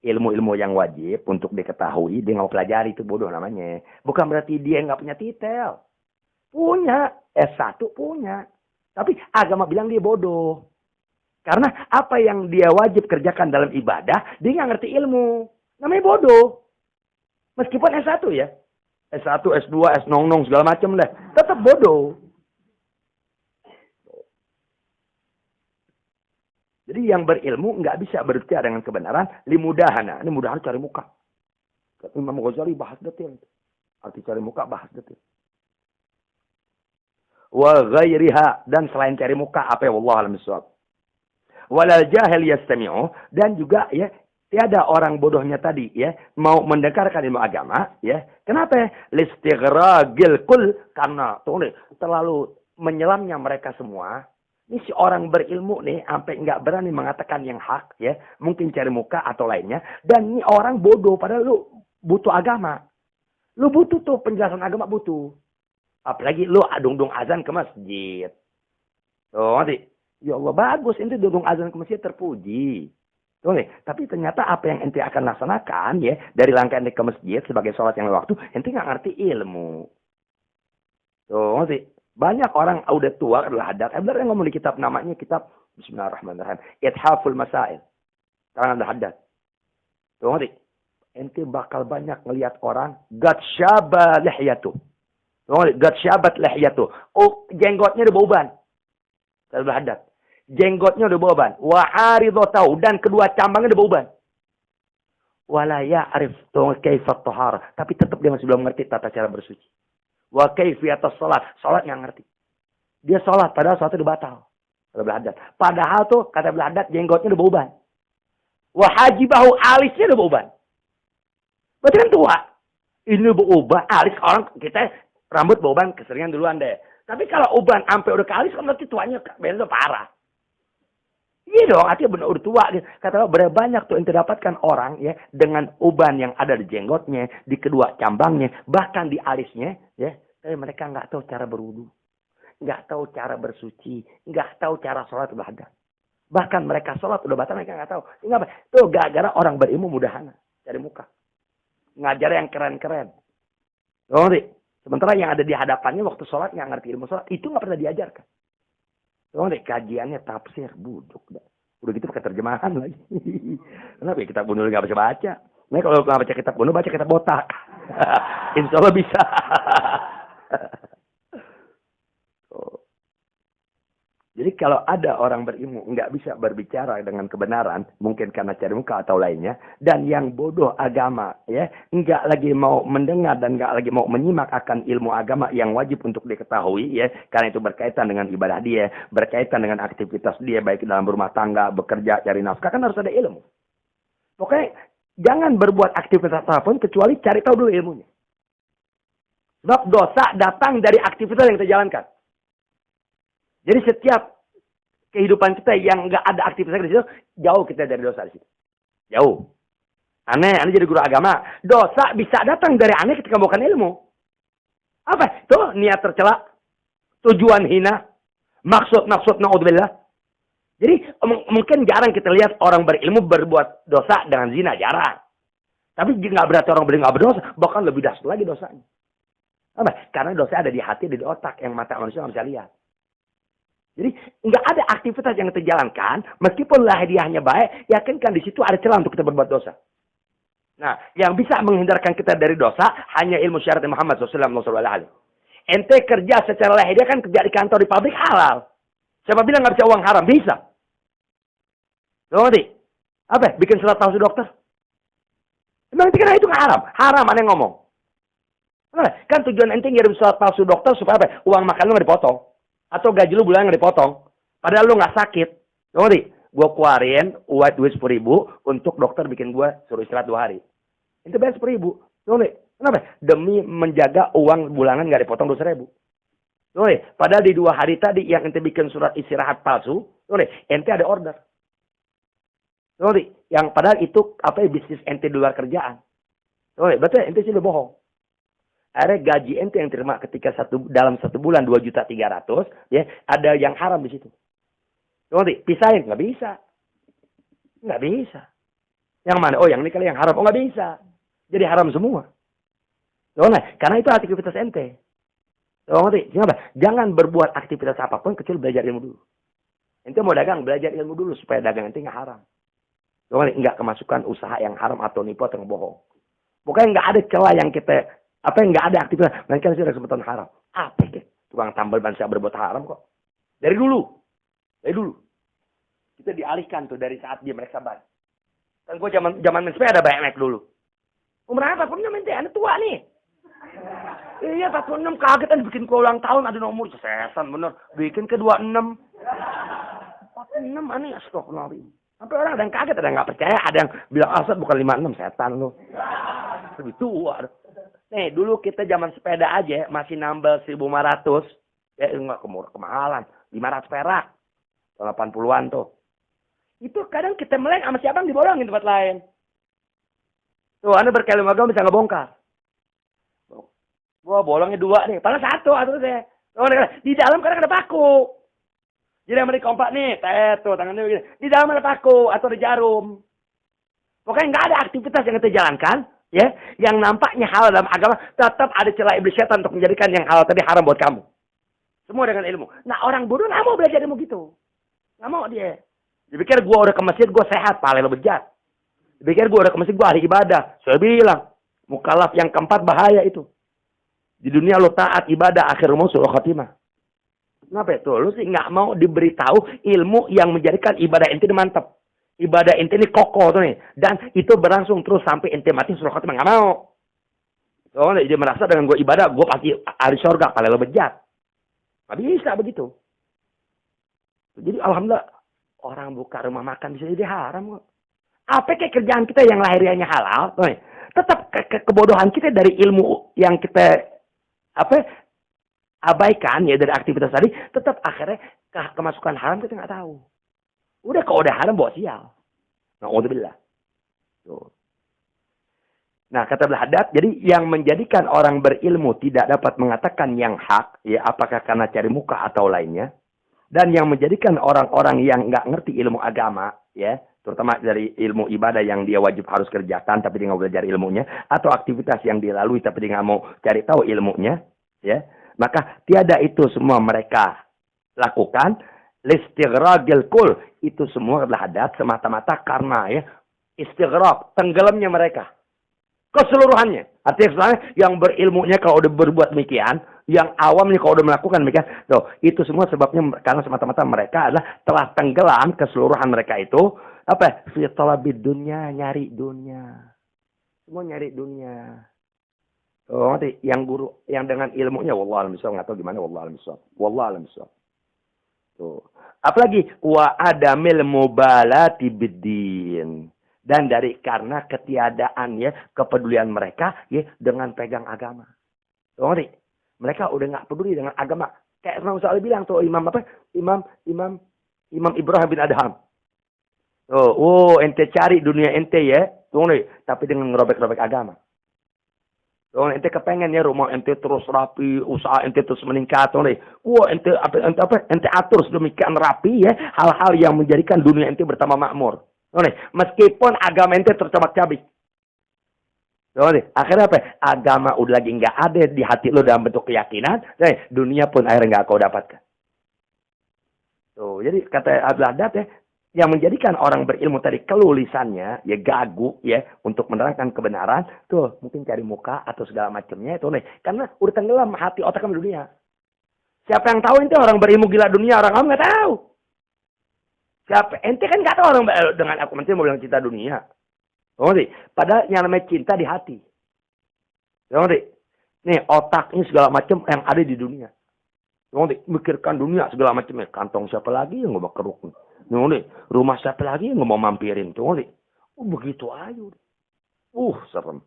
ilmu-ilmu yang wajib untuk diketahui, dia nggak pelajari, itu bodoh namanya. Bukan berarti dia nggak punya titel. Punya, S1 punya. Tapi agama bilang dia bodoh. Karena apa yang dia wajib kerjakan dalam ibadah, dia nggak ngerti ilmu. Namanya bodoh. Meskipun S1 ya. S1, S2, S segala macam lah. Tetap bodoh. Jadi yang berilmu nggak bisa berbicara dengan kebenaran. Limudahana. Ini mudahana cari muka. Imam Ghazali bahas detail. Arti cari muka bahas detail. Wa ghairiha, dan selain cari muka apa ya, wallahu a'lam bishawab. Walal jahil yastami'u, dan juga ya tiada orang bodohnya tadi ya mau mendengarkan ilmu agama ya. Kenapa? Listighraqil kull, karena terlalu menyelamnya mereka semua. Ini si orang berilmu nih sampai nggak berani mengatakan yang hak ya, mungkin cari muka atau lainnya, dan ini orang bodoh padahal lu butuh agama. Lu butuh tuh penjelasan agama butuh. Apalagi lu dung-dung azan ke masjid. Nanti, ya Allah bagus, ente dung azan ke masjid terpuji. Tapi ternyata apa yang ente akan laksanakan ya dari langkah ente ke masjid sebagai sholat yang waktu, ente nggak ngerti ilmu. Nanti banyak orang udah tua adalah haddad. Benar yang ngomong di kitab namanya kitab Bismillahirrahmanirrahim. Ithaful Masail. Karena ada haddad. Nanti ente bakal banyak ngelihat orang gad syaba lihyatu. Gad syabat lihyatu. Oh, jenggotnya udah bauban. Kalau haddad. Jenggotnya udah bauban. Wa aridatahu, dan kedua cambangnya udah bauban. Wala ya'rif kaifa tahara, tapi tetap dia masih belum ngerti tata cara bersuci. Wa kaifiyatus salat, salat nggak ngerti. Dia salat padahal salatnya udah batal. Kalau haddad. Padahal tuh kata haddad jenggotnya udah bauban. Wa hajibahu, alisnya udah bauban. Berarti kan tua. Ini bauban, alis orang kita rambut bauban keseringan duluan deh. Tapi kalau uban sampai udah ke alis, kan nanti tuanya beda parah. Iya dong, artinya benar udah tua. Kata lo, berapa banyak tuh yang terdapatkan orang ya dengan uban yang ada di jenggotnya, di kedua cambangnya, bahkan di alisnya, ya. Tapi mereka nggak tahu cara berwudu, nggak tahu cara bersuci, nggak tahu cara sholat ibadah. Bahkan mereka sholat udah batal mereka nggak tahu. Nggak apa? Tuh gara-gara orang berilmu mudahana cari muka, ngajar yang keren-keren. Ngerti? Sementara yang ada di hadapannya waktu sholat nggak ngerti ilmu sholat, itu nggak pernah diajarkan. Kajiannya tafsir, buduk. Udah gitu pakai terjemahan lagi. Kenapa ya kitab Bunul nggak baca-baca? Nah kalau nggak baca kitab Bunul, baca kitab botak. Insya Allah bisa. Jadi kalau ada orang berilmu nggak bisa berbicara dengan kebenaran, mungkin karena cari muka atau lainnya, dan yang bodoh agama, ya nggak lagi mau mendengar dan nggak lagi mau menyimak akan ilmu agama yang wajib untuk diketahui, ya karena itu berkaitan dengan ibadah dia, berkaitan dengan aktivitas dia baik dalam rumah tangga, bekerja, cari nafkah, kan harus ada ilmu. Pokoknya jangan berbuat aktivitas apapun kecuali cari tahu dulu ilmunya. Sebab dosa datang dari aktivitas yang kita jalankan. Jadi setiap kehidupan kita yang nggak ada aktivitas di situ, jauh kita dari dosa di situ. Jauh. Aneh jadi guru agama. Dosa bisa datang dari aneh ketika bukan ilmu. Apa? Tuh niat tercela, tujuan hina, maksud naudzubillah. Jadi mungkin jarang kita lihat orang berilmu berbuat dosa dengan zina, jarang. Tapi nggak berarti orang berilmu nggak berdosa, bahkan lebih dahsyat lagi dosanya. Apa? Karena dosa ada di hati, di otak yang mata manusia nggak bisa lihat. Jadi nggak ada aktivitas yang kita jalankan, meskipun lahiriahnya baik, yakinkan di situ ada celah untuk kita berbuat dosa. Nah, yang bisa menghindarkan kita dari dosa hanya ilmu syariat Muhammad SAW. Ente kerja secara lahiriah kan kerja di kantor, di pabrik halal. Siapa bilang nggak bisa uang haram? Bisa. Ngerti? Apa? Bikin surat palsu dokter? Emang karena itu nggak haram? Haram mana yang ngomong? Kan tujuan ente ngirim surat palsu dokter supaya apa? Uang makan lu nggak dipotong. Atau gaji lu bulan nggak dipotong. Padahal lu nggak sakit. Ngerti? Gue keluarin duit 10.000 untuk dokter bikin gue suruh istirahat 2 hari. Itu bayar 10.000. Ngerti? Kenapa? Demi menjaga uang bulanan nggak dipotong 2.000. Ngerti? Padahal di 2 hari tadi yang ente bikin surat istirahat palsu, ngerti? Ente ada order. Ngerti? Yang padahal itu apa ya, bisnis ente di luar kerjaan. Ngerti? Berarti ente sih udah bohong. Akhirnya gaji ente yang terima ketika dalam 1 bulan 2.300.000, ya ada yang haram di situ. Ngerti? Pisahin nggak bisa, nggak bisa. Yang mana? Oh yang ini kali yang haram. Oh nggak bisa. Jadi haram semua. Ngerti? Karena itu aktivitas ente. Ngerti? Jangan berbuat aktivitas apapun kecuali belajar ilmu dulu. Ente mau dagang, belajar ilmu dulu supaya dagang ente nggak haram. Nggak kemasukan usaha yang haram atau nipu atau ngebohong. Pokoknya nggak ada celah yang kita nggak ada aktivitas. Mereka sih ada kesempatan haram. Apa ya? Tukang tambal ban siapa berbuat haram kok. Dari dulu. Kita dialihkan tuh dari saat dia mereka ban. Kan gue zaman main sepeda BMX dulu. Umur apa? 46 ente, anak tua nih. Iya 46 kaget kan bikin ke ulang tahun ada nomor. Sesan bener. Bikin ke 26. 46 aneh. Astagfirullahaladzim. Sampai orang ada yang kaget, ada yang nggak percaya, ada yang bilang asal bukan 56 setan lu. Lebih tua. Nih, dulu kita zaman sepeda aja masih nambah 1.500. Ya enggak kemahalan. 500 perak. 80-an tuh. Itu kadang kita meleng sama siapa yang dibolongin tempat lain. Tuh, Anda berkali magam bisa ngebongkar. Gua bolongnya 2 nih. Padahal 1 atau saya. Di dalam kadang ada paku. Jadi yang kompak nih, tuh tangannya begini. Di dalam ada paku atau ada jarum. Pokoknya nggak ada aktivitas yang kita jalankan. Ya, yang nampaknya halal dalam agama, tetap ada celah iblis setan untuk menjadikan yang halal tadi haram buat kamu. Semua dengan ilmu. Nah, orang bodoh nggak mau belajar ilmu gitu. Nggak mau dia. Dipikir gue udah ke masjid, gue sehat, paling lo bejat. Dipikir gue udah ke masjid, gue ahli ibadah. Saya bilang, mukallaf yang keempat bahaya itu. Di dunia lo taat ibadah, akhir mau suruh khatimah. Kenapa itu? Lo sih nggak mau diberitahu ilmu yang menjadikan ibadah ente mantap. Ibadah ente ini kokoh tuh nih. Dan itu berlangsung terus sampai ente mati suruh khatimah. Nggak mau. So, dia merasa dengan gue ibadah, gue pasti ahli surga, paling lo bejat. Nggak bisa begitu. Jadi alhamdulillah, orang buka rumah makan bisa jadi haram kok. Apa kayak kerjaan kita yang lahiriahnya halal, tuh nih. Tetap kebodohan kita dari ilmu yang kita abaikan ya dari aktivitas tadi, tetap akhirnya kemasukan haram kita nggak tahu. Udah kalau udah haram bawa sial. Na'udzubillah. Tuh. Nah, kata Ibnu Haddad, jadi yang menjadikan orang berilmu tidak dapat mengatakan yang hak, ya apakah karena cari muka atau lainnya, dan yang menjadikan orang-orang yang nggak ngerti ilmu agama, ya, terutama dari ilmu ibadah yang dia wajib harus kerjakan, tapi dia nggak belajar ilmunya, atau aktivitas yang dilalui tapi dia nggak mau cari tahu ilmunya, ya, maka tiada itu semua mereka lakukan, listighraqil kul, itu semua adalah hadat semata-mata karena ya istighraq, tenggelamnya mereka keseluruhannya. Artinya sebenarnya yang berilmunya kalau udah berbuat demikian, yang awamnya kalau udah melakukan demikian, tuh, itu semua sebabnya karena semata-mata mereka adalah telah tenggelam keseluruhan mereka itu apa? Fi talabid dunya, nyari dunia. Semua nyari dunia. Oh, nanti yang guru yang dengan ilmunya wallah alam bisawab, enggak tahu gimana wallah alam bisawab. Wallah alam bisawab. Tuh. Apalagi wa adamil mubalati biddin. Dan dari karena ketiadaan ya kepedulian mereka ya dengan pegang agama. Tuh, mereka udah nggak peduli dengan agama. Kayak Imam Sa'ali bilang tuh Imam apa? Imam Ibrahim bin Adham. Oh, ente cari dunia ente ya. Tuh nih, tapi dengan ngerobek-robek agama. Tuh, ente kepengen ya rumah ente terus rapi, usaha ente terus meningkat. Tuh nih, ente atur sedemikian rapi ya hal-hal yang menjadikan dunia ente bertambah makmur. Meskipun agama ente tercabik-cabik. Akhirnya apa? Agama udah lagi nggak ada di hati lo dalam bentuk keyakinan. Dunia pun akhirnya nggak kau dapatkan. Tuh, jadi kata Abdul Haddad ya, yang menjadikan orang berilmu tadi keluh lisannya, ya gagu ya, untuk menerangkan kebenaran, tuh mungkin cari muka atau segala macamnya itu nih. Karena udah tenggelam hati otak di dunia. Siapa yang tahu itu orang berilmu gila dunia, orang awam nggak tahu. Siapa? Ente kan nggak tahu orang dengan aku nanti mau bilang cinta dunia. Padahal yang namanya cinta di hati. Nih otaknya segala macam yang ada di dunia. Mikirkan dunia segala macamnya. Kantong siapa lagi yang mau keruk? Rumah siapa lagi yang mau mampirin? Begitu aja. Serem.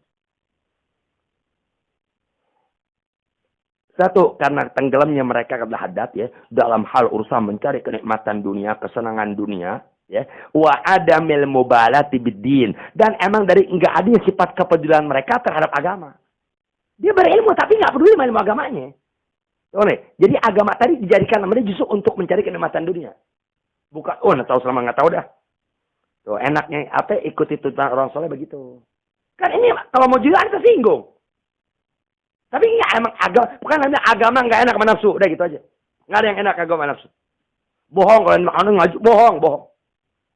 Satu, karena tenggelamnya mereka kepada hadat ya, dalam hal urusan mencari kenikmatan dunia, kesenangan dunia, ya. Wa adamil mubalati biddin. Dan emang dari enggak ada sifat kepedulian mereka terhadap agama. Dia berilmu tapi enggak peduli sama ilmu agamanya. Jadi agama tadi dijadikan namanya justru untuk mencari kenikmatan dunia. Bukan, nggak tahu selama nggak tahu dah. Tuh, enaknya apa ikuti tuntunan orang soleh begitu. Kan ini kalau mau jualan tersinggung. Tapi enggak, emang agama, bukan hanya agama enggak enak sama nafsu, udah gitu aja. Enggak ada yang enak agama sama nafsu. Bohong kalau ngaji, bohong.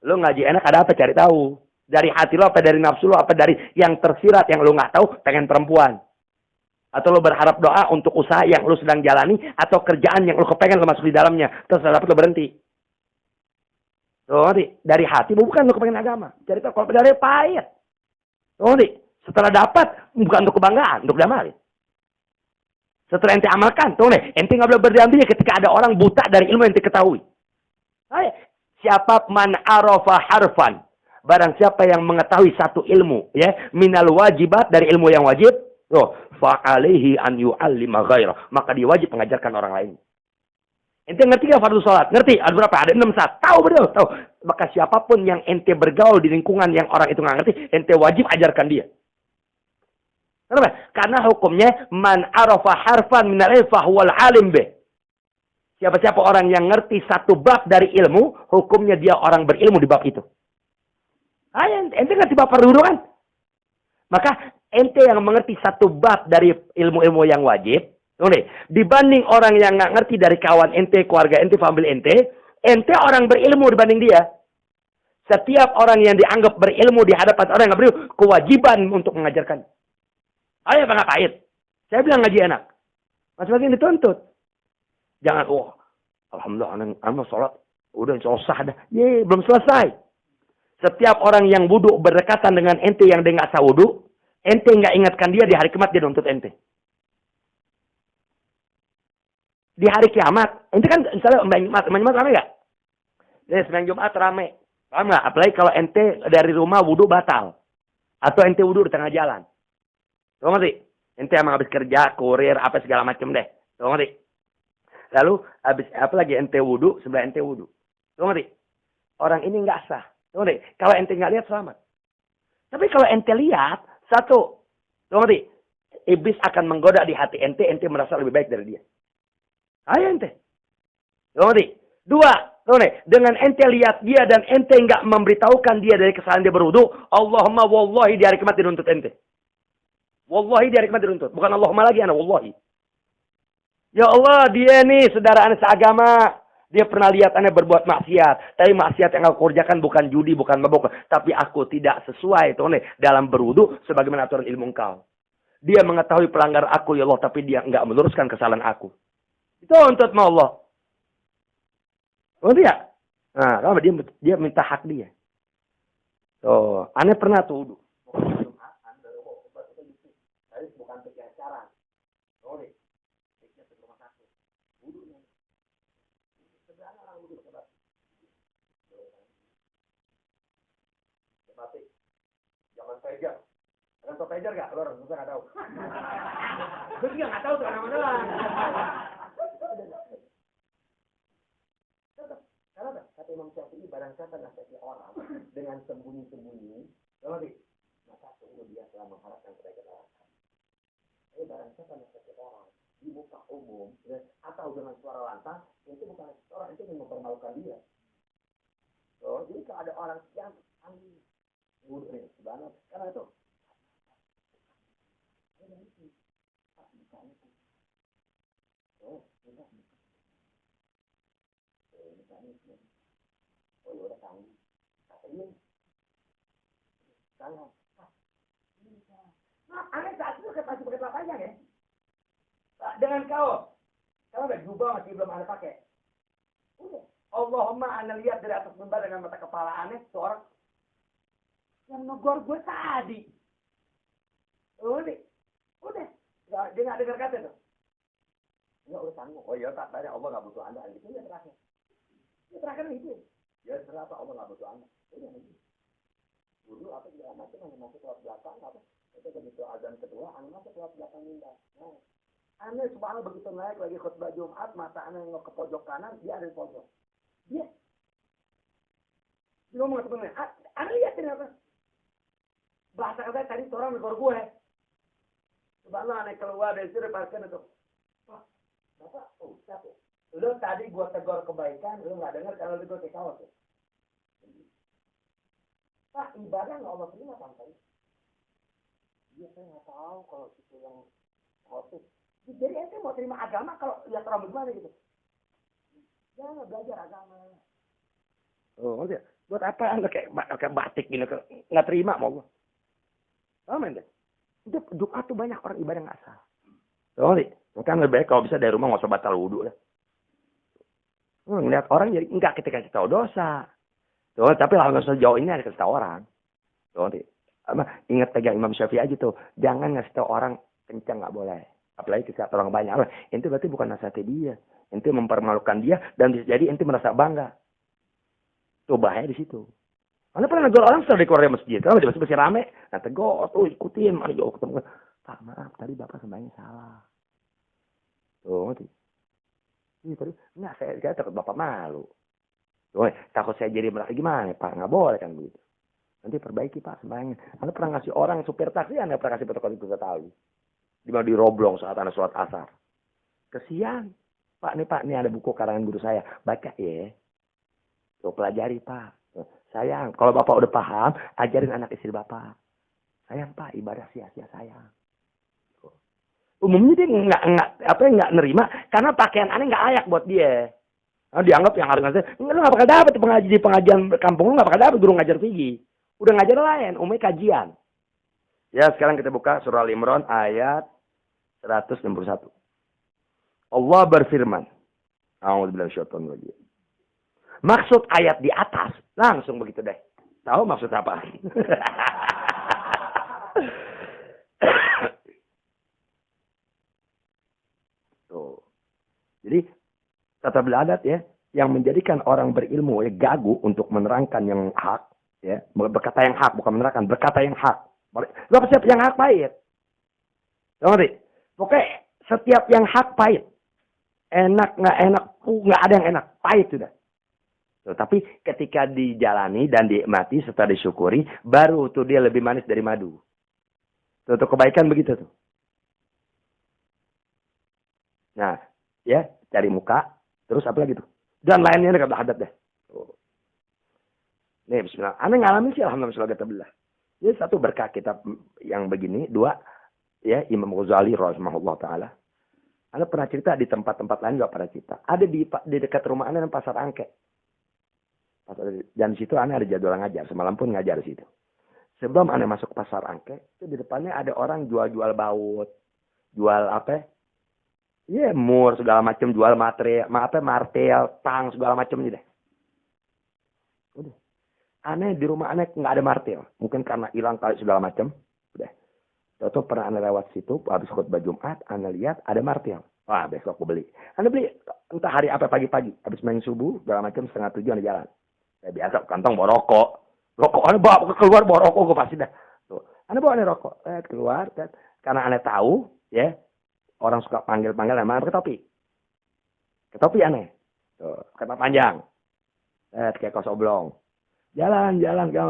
Lu ngaji enak ada apa cari tahu. Dari hati lo apa dari nafsu lo apa dari yang tersirat yang lu nggak tahu pengen perempuan. Atau lo berharap doa untuk usaha yang lu sedang jalani atau kerjaan yang lu kepengen lo masuk di dalamnya, terus dapat lo berhenti. Tuh, dari hati bukan lu kepengen agama. Cari tahu kalau dari pahit. Tuh, setelah dapat bukan untuk kebanggaan, untuk diamalin. Setelah ente amalkan, tuh nih, ente nggak boleh berdiam diri ketika ada orang buta dari ilmu yang ente ketahui. Siapa man arafa harfan, barang siapa yang mengetahui satu ilmu, ya, minal wajibat dari ilmu yang wajib, fa'alaihi an yu'allima ghairah, maka dia wajib mengajarkan orang lain. Ente ngerti nggak fardu sholat? Ngerti? Ada berapa? Ada 6 saat. Tahu betul, tahu. Maka siapapun yang ente bergaul di lingkungan yang orang itu nggak ngerti, ente wajib ajarkan dia. Kenapa? Karena hukumnya man arafa harfan minal ilmi fahuwal alim bih. Siapa-siapa orang yang ngerti satu bab dari ilmu, hukumnya dia orang berilmu di bab itu. Ente ngerti bab fardu kan? Maka ente yang mengerti satu bab dari ilmu-ilmu yang wajib, dibanding orang yang nggak ngerti dari kawan ente, keluarga ente, family ente orang berilmu dibanding dia. Setiap orang yang dianggap berilmu di hadapan orang yang berilmu, kewajiban untuk mengajarkan. Ayo Bang Pahit. Saya bilang ngaji enak. Mas bagian dituntut. Jangan, alhamdulillah, anak sholat. Udah selesai dah. Belum selesai. Setiap orang yang wudhu berdekatan dengan ente yang dia nggak sah wudhu, ente nggak ingatkan dia di hari kiamat dia nuntut ente. Di hari kiamat, ente kan misalnya Jumat rame nggak? Jadi sembahyang Jumat rame. Paham nggak? Apalagi kalau ente dari rumah wudhu batal. Atau ente wudhu di tengah jalan. Tahu ngerti? Ente emang habis kerja, kurir, apa segala macam deh. Tahu ngerti? Lalu habis apa lagi ente wudhu, sebelah ente wudhu. Tahu ngerti? orang ini nggak sah. Tunggu deh, kalau ente nggak lihat selamat. Tapi kalau ente lihat, satu, tunggu deh, iblis akan menggoda di hati ente merasa lebih baik dari dia. Ayo ente. Tunggu deh. Dua, tunggu deh, dengan ente lihat dia dan ente nggak memberitahukan dia dari kesalahan dia berwudu, Allahumma wallahi di hari kiamat dinuntut ente. Wallahi di hari kiamat dinuntut. Bukan Allahumma lagi, ana wallahi. Ya Allah, dia nih saudara ane seagama. Dia pernah lihat ane berbuat maksiat. Tapi maksiat yang aku kerjakan bukan judi, bukan mabuk. Tapi aku tidak sesuai dalam berwudu sebagaimana aturan ilmu engkau. Dia mengetahui pelanggar aku ya Allah. Tapi dia enggak meluruskan kesalahan aku. Itu untuk Allah. Oh dia? Nah, kalau dia minta hak dia. Tuh, ane pernah tuh wudu. Bukan sekian cara. Sorry. Jangan pejar. Kalian tau pejar gak? Lo orang susah gak tau. Gue juga gak tau tuh mana-mana. Karena kata Imam Syafi'i, barang siapa nasihati orang dengan sembunyi-sembunyi, maka sungguh dia telah mengharapkan kebaikan orang. Tapi barang siapa nasihati orang di muka umum atau dengan suara lantang, itu bukan orang, itu mempermalukan dia. So, jadi kalau ada orang yang sebenarnya karena itu oh ya udah tanggung katanya salah aneh saat itu masih pakai celana panjang ya dengan kau udah jubah masih belum aneh pakai udah Allahumma aneh lihat dari atas mimbar dengan mata kepala aneh seorang yang negor gue tadi. Udah. Dia nggak dengar kata tuh. Ya udah tanggung. Oh iya tak, tanya Allah nggak butuh anda. Gitu ya terakhir. Ya terakhir itu. Ya ternyata Allah nggak butuh anda. Itu yang itu. Dulu apa segala macam anda masuk lewat belakang apa? Itu begitu azan kedua, anda masuk lewat belakang minda. Nah, anda subhanallah begitu naik lagi khutbah Jumat, mata anda nengok ke pojok kanan, dia ada di pojok. Dia ngomong sebenarnya. Anda lihatin apa? Bahasa katanya tadi orang negor gue. Subhanallah aneh keluar dari situ dipaskan itu. Pak, Bapak, siapa? Lu tadi gue tegur kebaikan, lu gak dengar kalau lu gue kekawat ya. Pak, ibadah gak Allah terima sampai. Iya, saya gak tahu kalau itu yang khotib. Jadi ente mau terima agama kalau lihat orang bagaimana gitu. Jangan belajar agama. Oh, maksudnya, buat apa anda kayak batik gini, gak terima mau Allah. Amin deh. Doa tuh banyak orang ibadah nggak sah. Makanya lebih baik kalau bisa dari rumah nggak usah batal wudhu lah. Ngeliat orang jadi enggak ketika kita tahu dosa. Tapi lah nggak usah jauh ini ada kasih tahu orang. Ingat pegang Imam Syafi'i aja tuh. Jangan ngasih tahu orang kencang nggak boleh. Apalagi ketika orang banyak. Itu berarti bukan nasihati dia. Itu mempermalukan dia dan bisa jadi itu merasa bangga. Tuh bahaya di situ. Anda pernah negur orang setelah keluar dari masjid. Kalau masih rame. Nah tegur, tuh ikutin. Ayo ketemu. Pak, maaf. Tadi Bapak sembahyangnya salah. Tuh, ngerti. Ini tadi. Nah, saya takut Bapak malu. Tuh, takut saya jadi merasa gimana, Pak? Nggak boleh kan begitu. Nanti perbaiki, Pak, sembahyangnya. Anda pernah ngasih orang supir taksi, Anda pernah kasih protokol itu tahu. Di mana diroblong saat Anda sholat asar. Kesian. Pak, nih ada buku karangan guru saya. Baca ya. Tuh, pelajari, Pak. Sayang, kalau Bapak udah paham, ajarin anak istri Bapak. Sayang Pak, ibadah sia-sia sayang. Umumnya dia nggak nerima karena pakaian aneh nggak layak buat dia. Nah, dianggap yang harus ngajar, lu nggak bakal dapet di pengajian kampung lu nggak bakal dapet guru ngajar tinggi. Udah ngajar lain, umumnya kajian. Ya sekarang kita buka surah Al-Imran ayat 161. Allah berfirman. A'udzubillahi minasyaitonir rajim. Maksud ayat di atas, langsung begitu deh. Tahu maksud apa? Tuh. Jadi, kata beladat ya, yang menjadikan orang berilmu ya, gagu untuk menerangkan yang hak. Ya, berkata yang hak, bukan menerangkan, berkata yang hak. Lo siap yang hak pahit. Ngerti? Pokoknya setiap yang hak pahit. Enak, nggak enak, nggak ada yang enak. Pahit sudah. Tuh, tapi ketika dijalani dan dinikmati serta disyukuri, baru tuh dia lebih manis dari madu. Tuh kebaikan begitu tuh. Nah, ya, cari muka, terus apa lagi tuh? Dan lainnya dekat hadat deh. Tuh. Nih, bismillah. Aneh ngalamin sih, alhamdulillah. Jadi satu berkah kitab yang begini, dua, ya, Imam Ghazali rahimahullah ta'ala. Anda pernah cerita di tempat-tempat lain juga pernah cerita. Ada di dekat rumah Anda pasar angke. Dan di situ Anda ada jadwal ngajar. Semalam pun ngajar di situ. Sebelum Anda masuk pasar angke, itu di depannya ada orang jual-jual baut. Jual apa? Iya, mur, segala macam. Jual material, martel, tang, segala macam gitu deh. Udah. Aneh di rumah aneh nggak ada martel. Mungkin karena hilang kali segala macam. Udah. Tahu pernah Anda lewat situ, habis khutbah Jumat, Anda lihat ada martel. Wah, besok aku beli. Anda beli entah hari apa pagi-pagi. Habis main subuh, segala macam, 6:30 Anda jalan. Kayak biasa, kantong bawa rokok. Rokok Anda bawa keluar, bawa rokok, gue pasti dah. Tuh. Anda bawa Anda rokok. Keluar. Karena Anda tahu, ya, orang suka panggil-panggil nama ketopi. Ketopi aneh. Tuh, kata panjang. Kayak kos oblong. Jalan,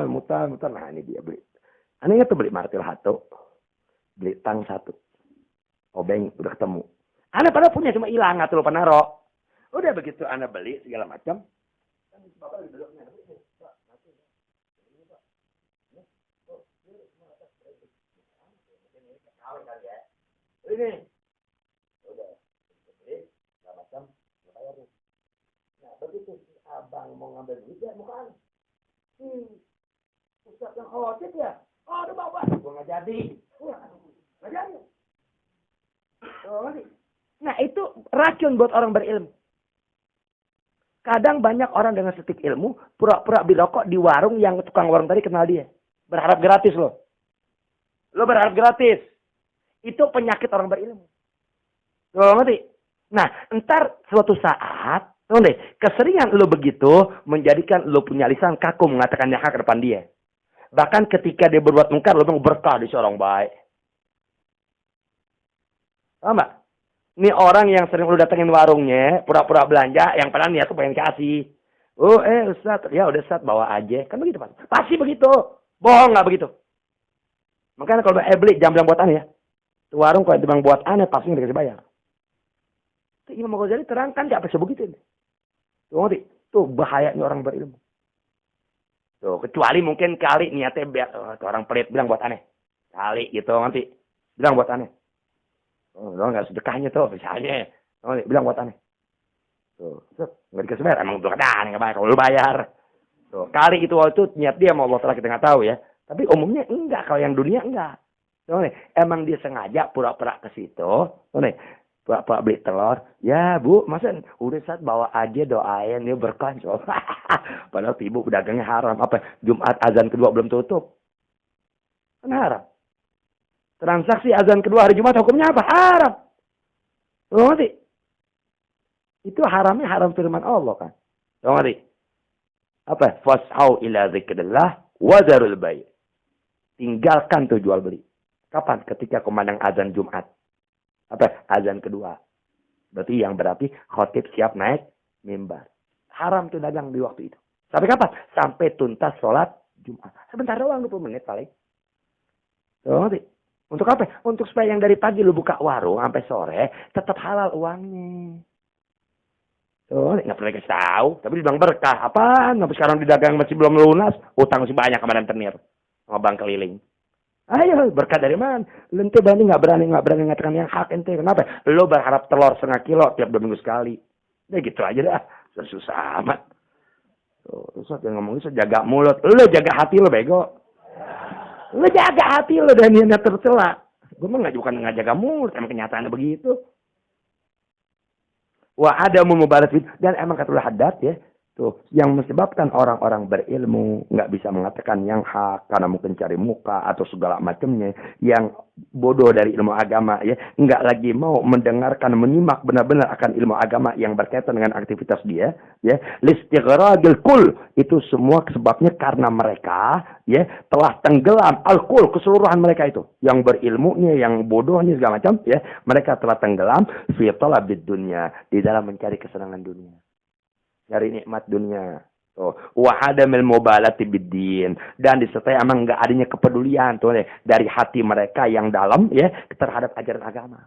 mutar. Nah, ini dia beli. Aneh ingat tuh beli martil satu. Beli tang satu. Obeng, udah ketemu. Anda pada punya, cuma hilang, atau lupa naro. Udah begitu Anda beli, segala macam. Ini. Udah. Beli, segala macam. Bayar. Nah, begitu si abang mau ngambil duit, ya bukan. Ustaz yang ojek ya? Oh, udah bawa. Gue nggak jadi. Nggak jadi. Nah, itu racun buat orang berilmu. Kadang banyak orang dengan setik ilmu, pura-pura beli rokok di warung yang tukang warung tadi kenal dia. Berharap gratis loh. Lo berharap gratis. Itu penyakit orang berilmu. Lo ngerti? Nah, entar suatu saat, keseringan lo begitu, menjadikan lo punya lisan kaku mengatakan yang hak ke depan dia. Bahkan ketika dia berbuat mungkar, lo bilang berkah di seorang baik. Paham nggak? Ini orang yang sering lu datengin warungnya, pura-pura belanja, yang padahal niat tuh pengen kasih. Oh, Ustaz, ya udah Ustaz, bawa aja. Kan begitu, Pak. Pasti begitu. Bohong nggak begitu. Makanya kalau beli, jangan bilang buat aneh ya. Tuh warung kalau dibilang buat aneh, pasti nggak dikasih bayar. Tuh Imam Ghazali terangkan, nggak bisa begitu. Tuh ngerti? Tuh bahayanya orang berilmu. Tuh, kecuali mungkin kali niatnya biar orang pelit bilang buat aneh. Kali gitu, ngerti? Bilang buat aneh. Oh, lo nggak sedekahnya tuh, misalnya. Oh, bilang buat aneh. Tuh, nggak dikasih bayar. Emang udah aneh nggak bayar. Kalau lo bayar. Tuh, kali itu waktu itu niat dia mau Allah Ta'ala kita nggak tahu ya. Tapi umumnya enggak. Kalau yang dunia enggak. Tuh, emang dia sengaja pura-pura ke situ. Tuh, pura-pura beli telur. Ya bu, masa udah saat bawa aja doain dia berkah. Padahal ibu dagangnya haram. Apa? Jumat azan kedua belum tutup. Kan haram. Transaksi azan kedua hari Jumat hukumnya apa? Haram. Lo ngerti? Itu haramnya haram firman Allah kan. Lo ngerti? Apa? Fas'au ila zikrillah wa dzarul bai'. Tinggalkan tuh jual beli. Kapan? Ketika kumandang azan Jumat. Apa? Azan kedua. Berarti khotib siap naik mimbar. Haram tuh dagang di waktu itu. Sampai kapan? Sampai tuntas sholat Jumat. Sebentar doang 20 menit paling. Lo ngerti? Untuk apa? Untuk supaya yang dari pagi lu buka warung sampai sore tetap halal uangnya. Tuh, nggak pernah dikasih tahu. Tapi dibilang berkah. Apaan? Sampai sekarang di dagang masih belum lunas. Utang masih banyak sama tenir. Sama bank keliling. Ayo, berkah dari mana? Lu ente nggak berani ngatakan yang hak ente. Kenapa? Lu berharap telur 1/2 kilo tiap 2 minggu sekali. Ya gitu aja dah. Susah amat. Tuh, Ustaz yang ngomong itu jaga mulut. Lu jaga hati lu bego. Lu jaga hati lu dan niatnya tercela. Gue mah bukan jaga mulut, emang kenyataannya begitu. Wah ada mubarak dan emang kata Haddad ya, tuh yang menyebabkan orang-orang berilmu nggak bisa mengatakan yang hak karena mungkin cari muka atau segala macamnya, yang bodoh dari ilmu agama ya, nggak lagi mau mendengarkan, menyimak benar-benar akan ilmu agama yang berkaitan dengan aktivitas dia, ya, listighraqil kul, itu semua sebabnya karena mereka ya telah tenggelam al-kul, keseluruhan mereka itu, yang berilmunya, yang bodohnya segala macam ya, mereka telah tenggelam fi talabid dunya, di dalam mencari kesenangan dunia. Cari nikmat dunia. Tuh, wa adamil mubalati biddin, dan disertai emang enggak adanya kepedulian tuh dari hati mereka yang dalam ya terhadap ajaran agama.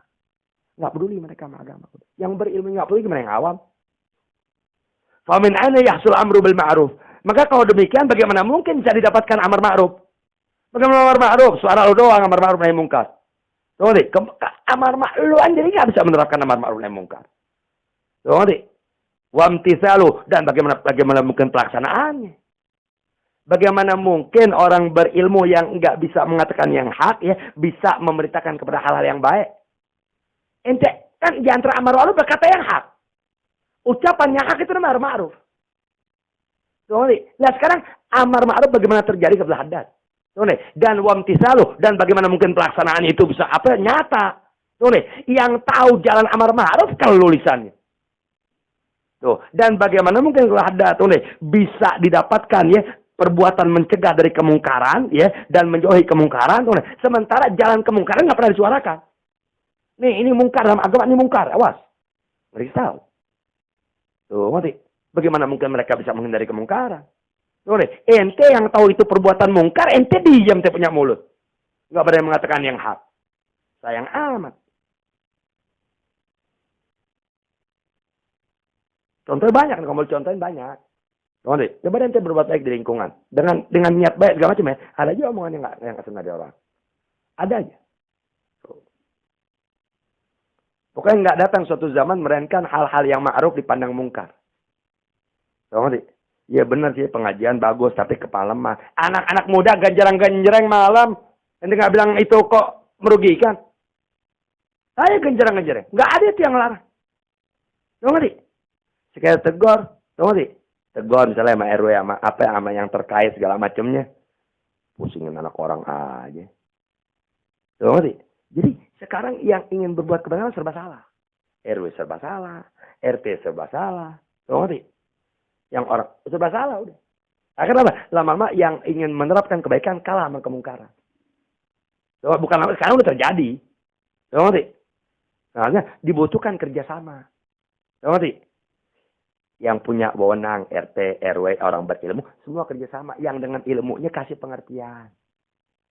Enggak peduli mereka sama agama. Yang berilmu enggak peduli, gimana yang awam? Fa min aina yahsul amru bil ma'ruf. Maka kalau demikian bagaimana mungkin bisa didapatkan amar ma'ruf? Bagaimana amar ma'ruf? Suara lu doang amar ma'ruf nahi mungkar. Tuh, amar ma'ruf lu sendiri enggak bisa menerapkan amar ma'ruf nahi mungkar. Tuh, wamtisalu, dan bagaimana mungkin pelaksanaannya? Bagaimana mungkin orang berilmu yang enggak bisa mengatakan yang hak ya bisa memerintahkan kepada hal-hal yang baik? Ente kan di antara amar ma'ruf berkata yang hak. Ucapan yang hak itu namanya amar ma'ruf. Nah sekarang amar ma'ruf bagaimana terjadi kebelah hadat? Dan wamtisalu, dan bagaimana mungkin pelaksanaan itu bisa apa nyata? Yang tahu jalan amar ma'ruf kalau lisannya. Tuh, dan bagaimana mungkin kalau ada bisa didapatkan ya perbuatan mencegah dari kemungkaran ya dan menjauhi kemungkaran, sementara jalan kemungkaran nggak pernah disuarakan. Nih ini mungkar dalam agama, ini mungkar, awas. Mereka tahu. Tuh, ngerti? Bagaimana mungkin mereka bisa menghindari kemungkaran? Tuh, ente yang tahu itu perbuatan mungkar, ente diam, ente punya mulut. Nggak berani mengatakan yang hak. Sayang amat. Contoh banyak, kalau mau contohin banyak. Coba ente berbuat baik di lingkungan. Dengan niat baik, segala macam ya. Ada aja omongan yang nggak senang dari orang. Ada aja. Pokoknya nggak datang suatu zaman melainkan hal-hal yang ma'ruf dipandang mungkar. Ya benar sih, pengajian bagus, tapi kepala lemah. Anak-anak muda genjerang-genjereng malam. Ente nggak bilang itu kok merugikan. Ayo genjerang-genjereng. Nggak ada itu yang larang. Sekali tegur, tegur misalnya sama RW sama yang terkait segala macamnya. Pusingin anak orang aja. Jadi sekarang yang ingin berbuat kebenaran serba salah. RW serba salah, RT serba salah. Yang orang serba salah udah. Akhirnya apa? Lama-lama yang ingin menerapkan kebaikan kalah sama kemungkaran. Bukan lama, sekarang udah terjadi. Karena dibutuhkan kerjasama. Yang punya wewenang, RT, RW, orang berilmu, semua kerjasama. Yang dengan ilmunya kasih pengertian.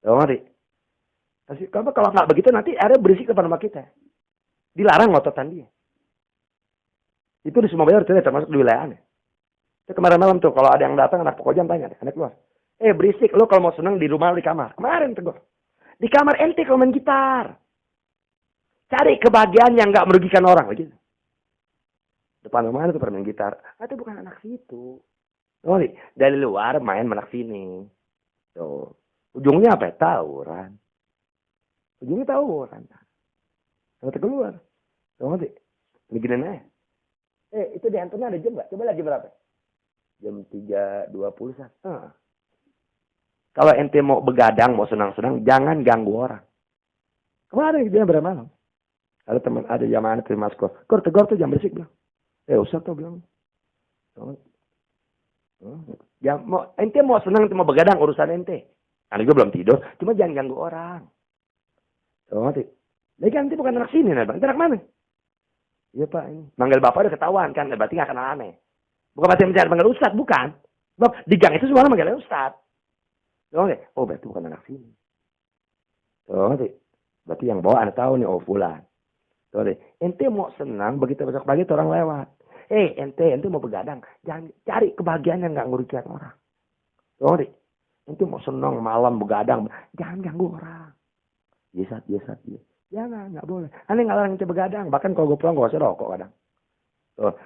Kalau nggak begitu nanti ada berisik depan rumah kita. Dilarang ngototan dia. Itu di semua wilayah termasuk di wilayahnya. Kemarin malam tuh kalau ada yang datang anak pokoknya tanya, anak keluar. Berisik, lo kalau mau seneng di rumah di kamar. Kemarin tegur. Di kamar ente kalau main gitar. Cari kebahagiaan yang nggak merugikan orang begitu. Depan rumah itu permain gitar. Itu bukan anak situ. Dari luar main anak sini. Tuh. Ujungnya apa? Tawuran. Ujungnya tawuran. Kalau keluar. Tuh, ini gini aja. Itu di handphone ada jam nggak? Coba lagi berapa? Jam 3.20. Kalau ente mau begadang, mau senang-senang, jangan ganggu orang. Kemarin dia berapa malam? Ada teman, ada jamaah terima sekolah. Kor tegur tuh jam berisik bilang. Usah tuh bilang. Ya, ente mau senang, mau begadang urusan ente. Karena gue belum tidur, cuma jangan ganggu orang. Lagi ente bukan anak sini, nih bang. Ente anak mana? Iya pak, ini. Manggil bapak udah ketahuan kan, berarti nggak kenal aneh. Bukan masih mencari manggil ustad, bukan. Di gang itu semua manggil ustad. Berarti bukan anak sini. Berarti yang bawa anda tahu nih, fulan. Ente mau senang, begitu besok pagi orang lewat. Ente mau begadang. Jangan cari kebahagiaan yang nggak merugikan orang. Ente mau senang malam begadang. Jangan ganggu orang. Biasa. Jangan, nggak boleh. Aneh nggak larang ente begadang. Bahkan kalau gue pulang gue usah rokok kadang.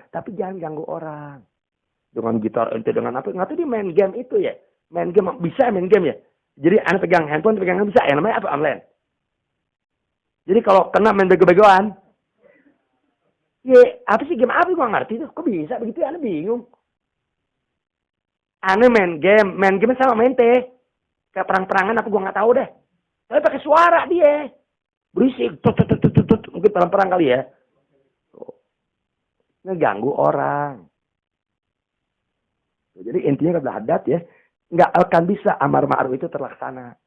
Tapi jangan ganggu orang. Dengan gitar ente dengan apa? Nggak tuh dia main game itu ya. Main game bisa main game ya. Jadi aneh pegang handphone, pegang bisa. Ya namanya apa? Online. Jadi kalau kena main bego-begoan, apa sih game apa? Gue ngerti tuh. Kok bisa begitu? Aneh bingung. Aneh main game sama main teh. Kayak perang-perangan apa gue nggak tahu deh. Tapi pakai suara dia. Berisik. Mungkin perang-perang kali ya. Ngeganggu orang. Jadi intinya kalau adat ya, nggak akan bisa amar ma'ruf itu terlaksana.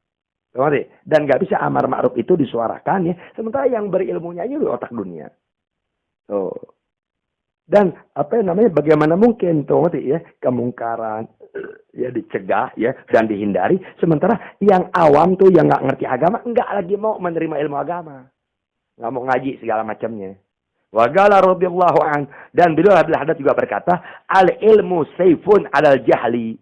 Dan nggak bisa amar ma'ruf itu disuarakan ya. Sementara yang berilmunya aja di otak dunia. Dan apa namanya, bagaimana mungkin tuh ya kemungkaran ya dicegah ya dan dihindari, sementara yang awam tuh yang nggak ngerti agama nggak lagi mau menerima ilmu agama, nggak mau ngaji segala macamnya. Wa qala radhiyallahu an, dan beliau Abdul Haddad juga berkata, al ilmu saifun alal jahli.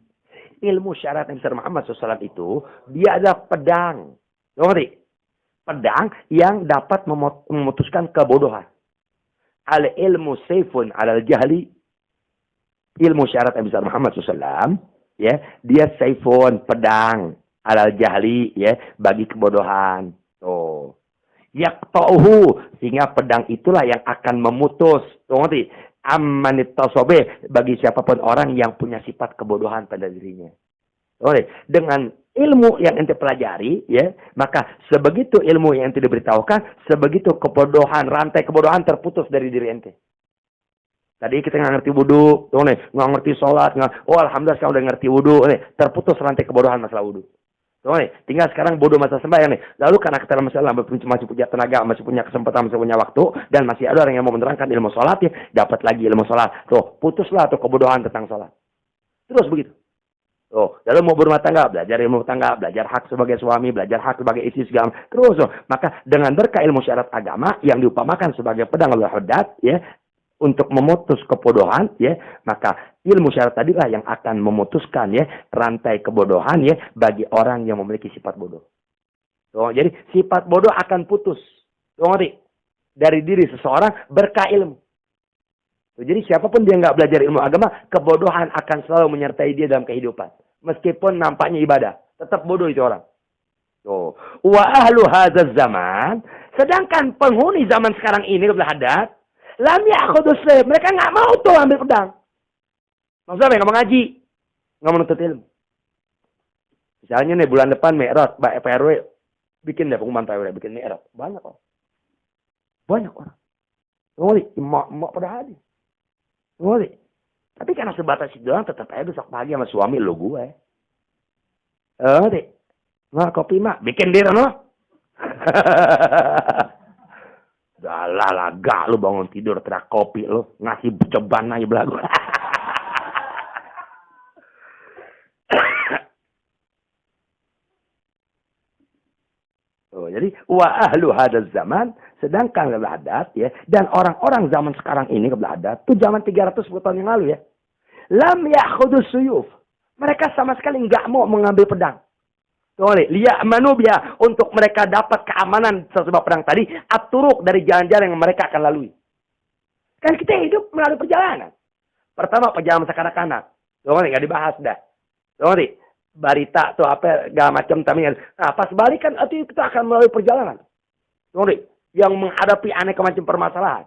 Ilmu syariat Nabi Muhammad SAW itu dia adalah pedang. Ngerti? Pedang yang dapat memutuskan kebodohan. Al ilmu saifun alal jahli. Ilmu syariat Nabi Muhammad SAW, ya, dia saifun, pedang, alal jahli, ya, bagi kebodohan. Tuh. Yaqta'uhu, sehingga pedang itulah yang akan memutus. Tuh, ngerti? Ammanit tasobe, bagi siapapun orang yang punya sifat kebodohan pada dirinya. Oke, dengan ilmu yang ente pelajari, ya, maka sebegitu ilmu yang ente diberitahukan, sebegitu kebodohan, rantai kebodohan terputus dari diri ente. Tadi kita nggak ngerti wudhu, nggak ngerti sholat, oh alhamdulillah sekarang udah ngerti wudhu, terputus rantai kebodohan masalah wudhu. Tinggal sekarang bodoh masalah sembahyang nih. Lalu karena kita masalah masih punya tenaga, masih punya kesempatan, masih punya waktu, dan masih ada orang yang mau menerangkan ilmu sholat, ya, dapat lagi ilmu sholat. Tuh, putuslah tuh kebodohan tentang sholat. Terus begitu. Oh, lalu mau berumah tangga, belajar ilmu tangga, belajar hak sebagai suami, belajar hak sebagai istri segala. Terus, maka dengan berkah ilmu syariat agama yang diupamakan sebagai pedang al-huddad, ya, untuk memutus kebodohan, ya, maka ilmu syariat tadilah yang akan memutuskan, ya, rantai kebodohan, ya, bagi orang yang memiliki sifat bodoh. Oh, jadi sifat bodoh akan putus. Ngerti? Dari diri seseorang berkah ilmu. Jadi siapapun dia nggak belajar ilmu agama, kebodohan akan selalu menyertai dia dalam kehidupan. Meskipun nampaknya ibadah, tetap bodoh itu orang. Tuh. Wa ahlu hadzal zaman, sedangkan penghuni zaman sekarang ini Abdul Haddad, lam ya'khudus sayf, mereka nggak mau tuh ambil pedang. Maksudnya nggak mau ngaji, nggak mau nuntut ilmu. Misalnya nih bulan depan Mi'raj, Pak PRW bikin deh pengumuman PRW, bikin Mi'raj. Banyak orang. Banyak orang. Mau pada hadir. Ngerti? Tapi karena sebatas itu doang, tetap aja besok pagi sama suami lo gue. Ngerti? Nah, kopi mak, bikin diri no. Dalah laga lu bangun tidur terak kopi lu, ngasih cobaan aja belagu. Oh, jadi wa ahlu hadzal zaman, sedangkan Abdul Haddad, ya, dan orang-orang zaman sekarang ini Abdul Haddad itu zaman 310 tahun yang lalu, ya. Lam ya'khudus suyuf. Mereka sama sekali enggak mau mengambil pedang. Liya'manu biha, untuk mereka dapat keamanan sebab pedang tadi, aturuk dari jalan-jalan yang mereka akan lalui. Kan kita hidup melalui perjalanan. Pertama perjalanan masa kanak-kanak. Enggak dibahas dah. Barita tuh apa segala macam tamian. Nah, pas balik kan artinya kita akan melalui perjalanan. Yang menghadapi aneka macam permasalahan.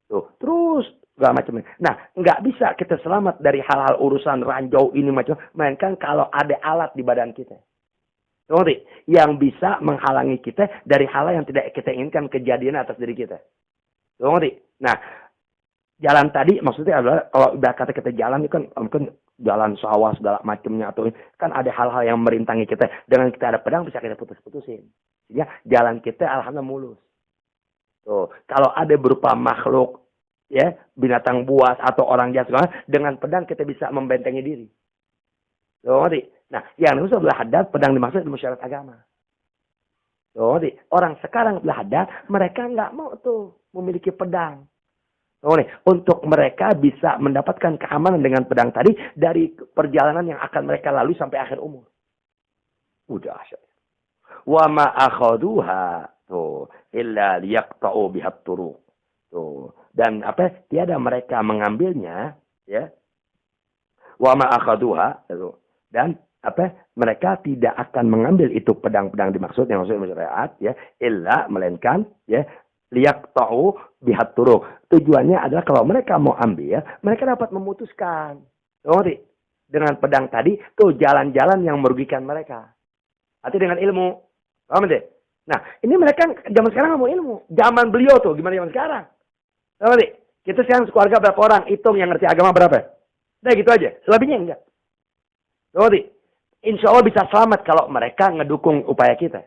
Tuh, terus segala macam. Nah, nggak bisa kita selamat dari hal-hal urusan ranjau ini macam, mainkan kalau ada alat di badan kita. Yang bisa menghalangi kita dari hal yang tidak kita inginkan kejadian atas diri kita. Nah, jalan tadi maksudnya adalah kalau udah kata kita jalan itu kan mungkin jalan sawah segala macamnya atau kan ada hal-hal yang merintangi kita. Dengan kita ada pedang bisa kita putus-putusin. Ya, jalan kita alhamdulillah mulus. Tuh, kalau ada berupa makhluk, ya, binatang buas atau orang jahat, dengan pedang kita bisa membentengi diri. Tuh, nah, yang itu Abdul Haddad pedang dimaksud ilmu syariat agama. Tuh, orang sekarang Abdul Haddad mereka nggak mau tuh memiliki pedang. Untuk mereka bisa mendapatkan keamanan dengan pedang tadi dari perjalanan yang akan mereka lalui sampai akhir umur. Udah asyik. Wa ma akhaduha tuh illa liyaqta'u bihat turuq. Tuh. Dan apa? Tiada mereka mengambilnya, ya. Wa ma akhaduha dan apa? Mereka tidak akan mengambil itu pedang-pedang dimaksud yang maksudnya syariat, ya, illa melainkan, ya, liyaqta'u bihat turuq. Tujuannya adalah kalau mereka mau ambil, mereka dapat memutuskan. Dengan pedang tadi, tuh jalan-jalan yang merugikan mereka. Artinya dengan ilmu. Paham deh? Nah, ini mereka zaman sekarang nggak mau ilmu. Zaman beliau tuh, gimana zaman sekarang? Paham deh? Kita sekarang keluarga berapa orang, hitung yang ngerti agama berapa? Nah, gitu aja. Selebihnya enggak. Insya Allah bisa selamat kalau mereka ngedukung upaya kita.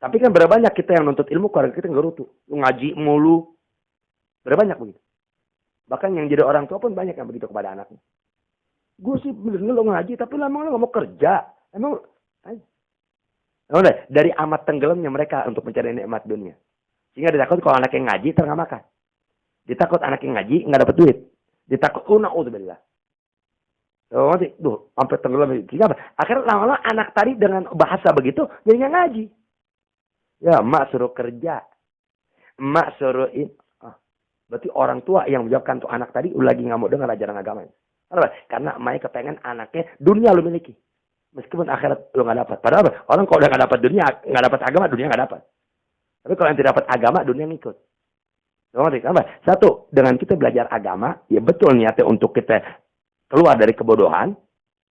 Tapi kan berapa banyak kita yang nuntut ilmu, keluarga kita nggak rutu. Ngaji mulu. Berapa banyak begitu. Bahkan yang jadi orang tua pun banyak yang begitu kepada anaknya. Gue sih bener lo ngaji, tapi lama lo gak mau kerja. Emang dari amat tenggelamnya mereka untuk mencari nikmat dunia. Sehingga ditakut kalau anak yang ngaji, nggak makan. Ditakut anak yang ngaji, nggak dapat duit. Ditakut, na'udzubillah. Tuh, sampai tenggelam. Sehingga apa? Akhirnya lama-lama anak tadi dengan bahasa begitu, jadinya ngaji. Ya, emak suruh kerja. Emak suruh berarti orang tua yang menjawabkan untuk anak tadi lagi nggak mau dengar ajaran agamanya. Kenapa? Karena emaknya kepengen anaknya dunia lu miliki. Meskipun akhirat lu nggak dapat. Padahal apa? Orang kalau udah nggak dapat dunia, nggak dapat agama, dunia nggak dapat. Tapi kalau yang tidak dapat agama, dunia ngikut. Kenapa? Satu, dengan kita belajar agama, ya betul niatnya untuk kita keluar dari kebodohan,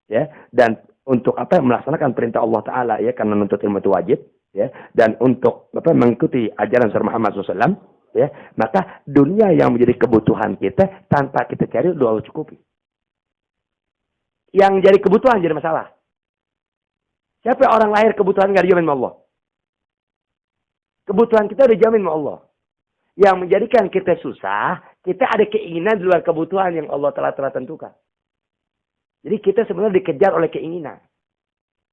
ya, dan untuk melaksanakan perintah Allah Taala, ya, karena menuntut ilmu itu wajib, ya, dan untuk mengikuti ajaran Rasul Muhammad SAW, ya, maka dunia yang menjadi kebutuhan kita tanpa kita cari udah Allah cukupi. Yang jadi kebutuhan jadi masalah. Siapa orang lahir kebutuhan nggak dijamin sama Allah? Kebutuhan kita dijamin sama Allah. Yang menjadikan kita susah, kita ada keinginan di luar kebutuhan yang Allah telah tentukan. Jadi kita sebenarnya dikejar oleh keinginan.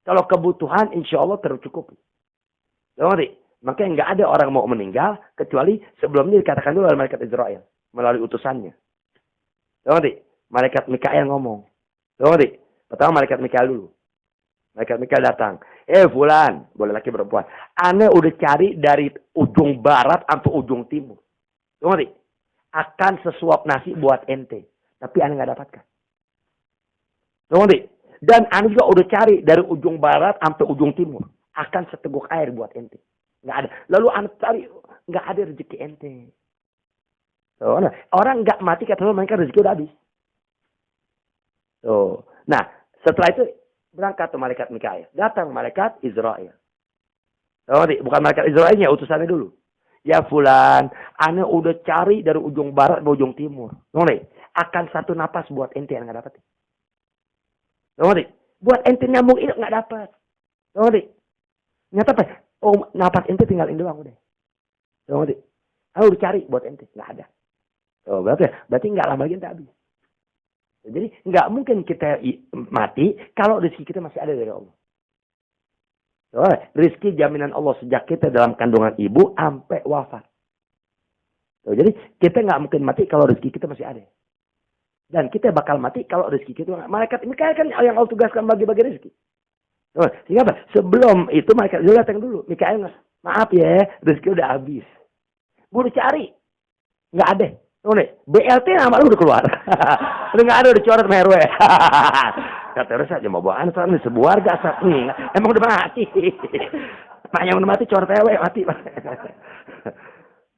Kalau kebutuhan insya Allah tercukupi. Makanya nggak ada orang mau meninggal kecuali sebelumnya dikatakan dulu oleh malaikat Israel melalui utusannya. Malaikat Mikael ngomong. Pertama malaikat Mikael dulu. Malaikat Mikael datang. Fulan, boleh laki perempuan. Ane udah cari dari ujung barat sampai ujung timur. Akan sesuap nasi buat ente. Tapi ane nggak dapatkan. Dan ane juga udah cari dari ujung barat sampai ujung timur. Akan seteguk air buat ente. Nggak ada. Lalu ane cari, nggak ada rezeki ente. Orang nggak mati kata mereka rezeki udah habis. Nah, setelah itu berangkat ke malaikat Mikael. Datang malaikat Israel. Bukan malaikat Israelnya, utusannya dulu. Ya fulan, ane udah cari dari ujung barat ke ujung timur. Akan satu napas buat ente yang nggak dapat. Buat ente nyambung ini nggak dapat. Nyata apa? Napas ente tinggal ini doang udah. Ane udah cari buat ente, nggak ada. Berarti nggak lama lagi ente habis. Jadi nggak mungkin kita mati kalau rezeki kita masih ada dari Allah. Rezeki jaminan Allah sejak kita dalam kandungan ibu sampai wafat. Jadi kita nggak mungkin mati kalau rezeki kita masih ada. Dan kita bakal mati kalau rezeki kita. Malaikat ini kan yang Allah tugaskan bagi-bagi rezeki. Sehingga apa? Sebelum itu malaikat itu datang dulu. Mikael, maaf ya, rezeki udah habis. Gue udah cari, nggak ada. BLT nama lu udah keluar. Udah nggak ada, udah coret sama RW. Kata Terus aja mau bawa anak ini sebuah harga asap nih. Emang udah mati. Maknya udah mati coret RW mati.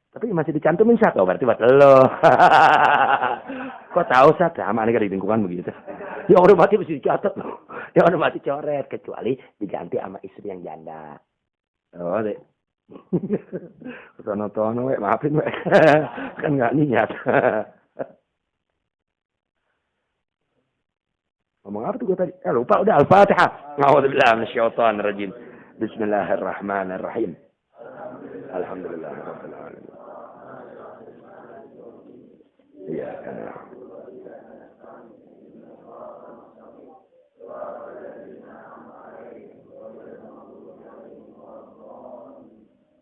Tapi masih dicantumin satu berarti buat lo. Kok tahu Sat? Sama aneh di lingkungan begitu. Yang udah mati mesti dicatat loh. Yang udah mati coret kecuali diganti sama istri yang janda. Oh deh. Tono-tono, maafin, kan nggak niat. Ngomong apa tuh gue tadi? Lupa udah. Al-Fatihah. A'udzubillahi minasyaitonir rajim. Bismillahirrahmanirrahim. Alhamdulillahirabbil alamin. Iya kan.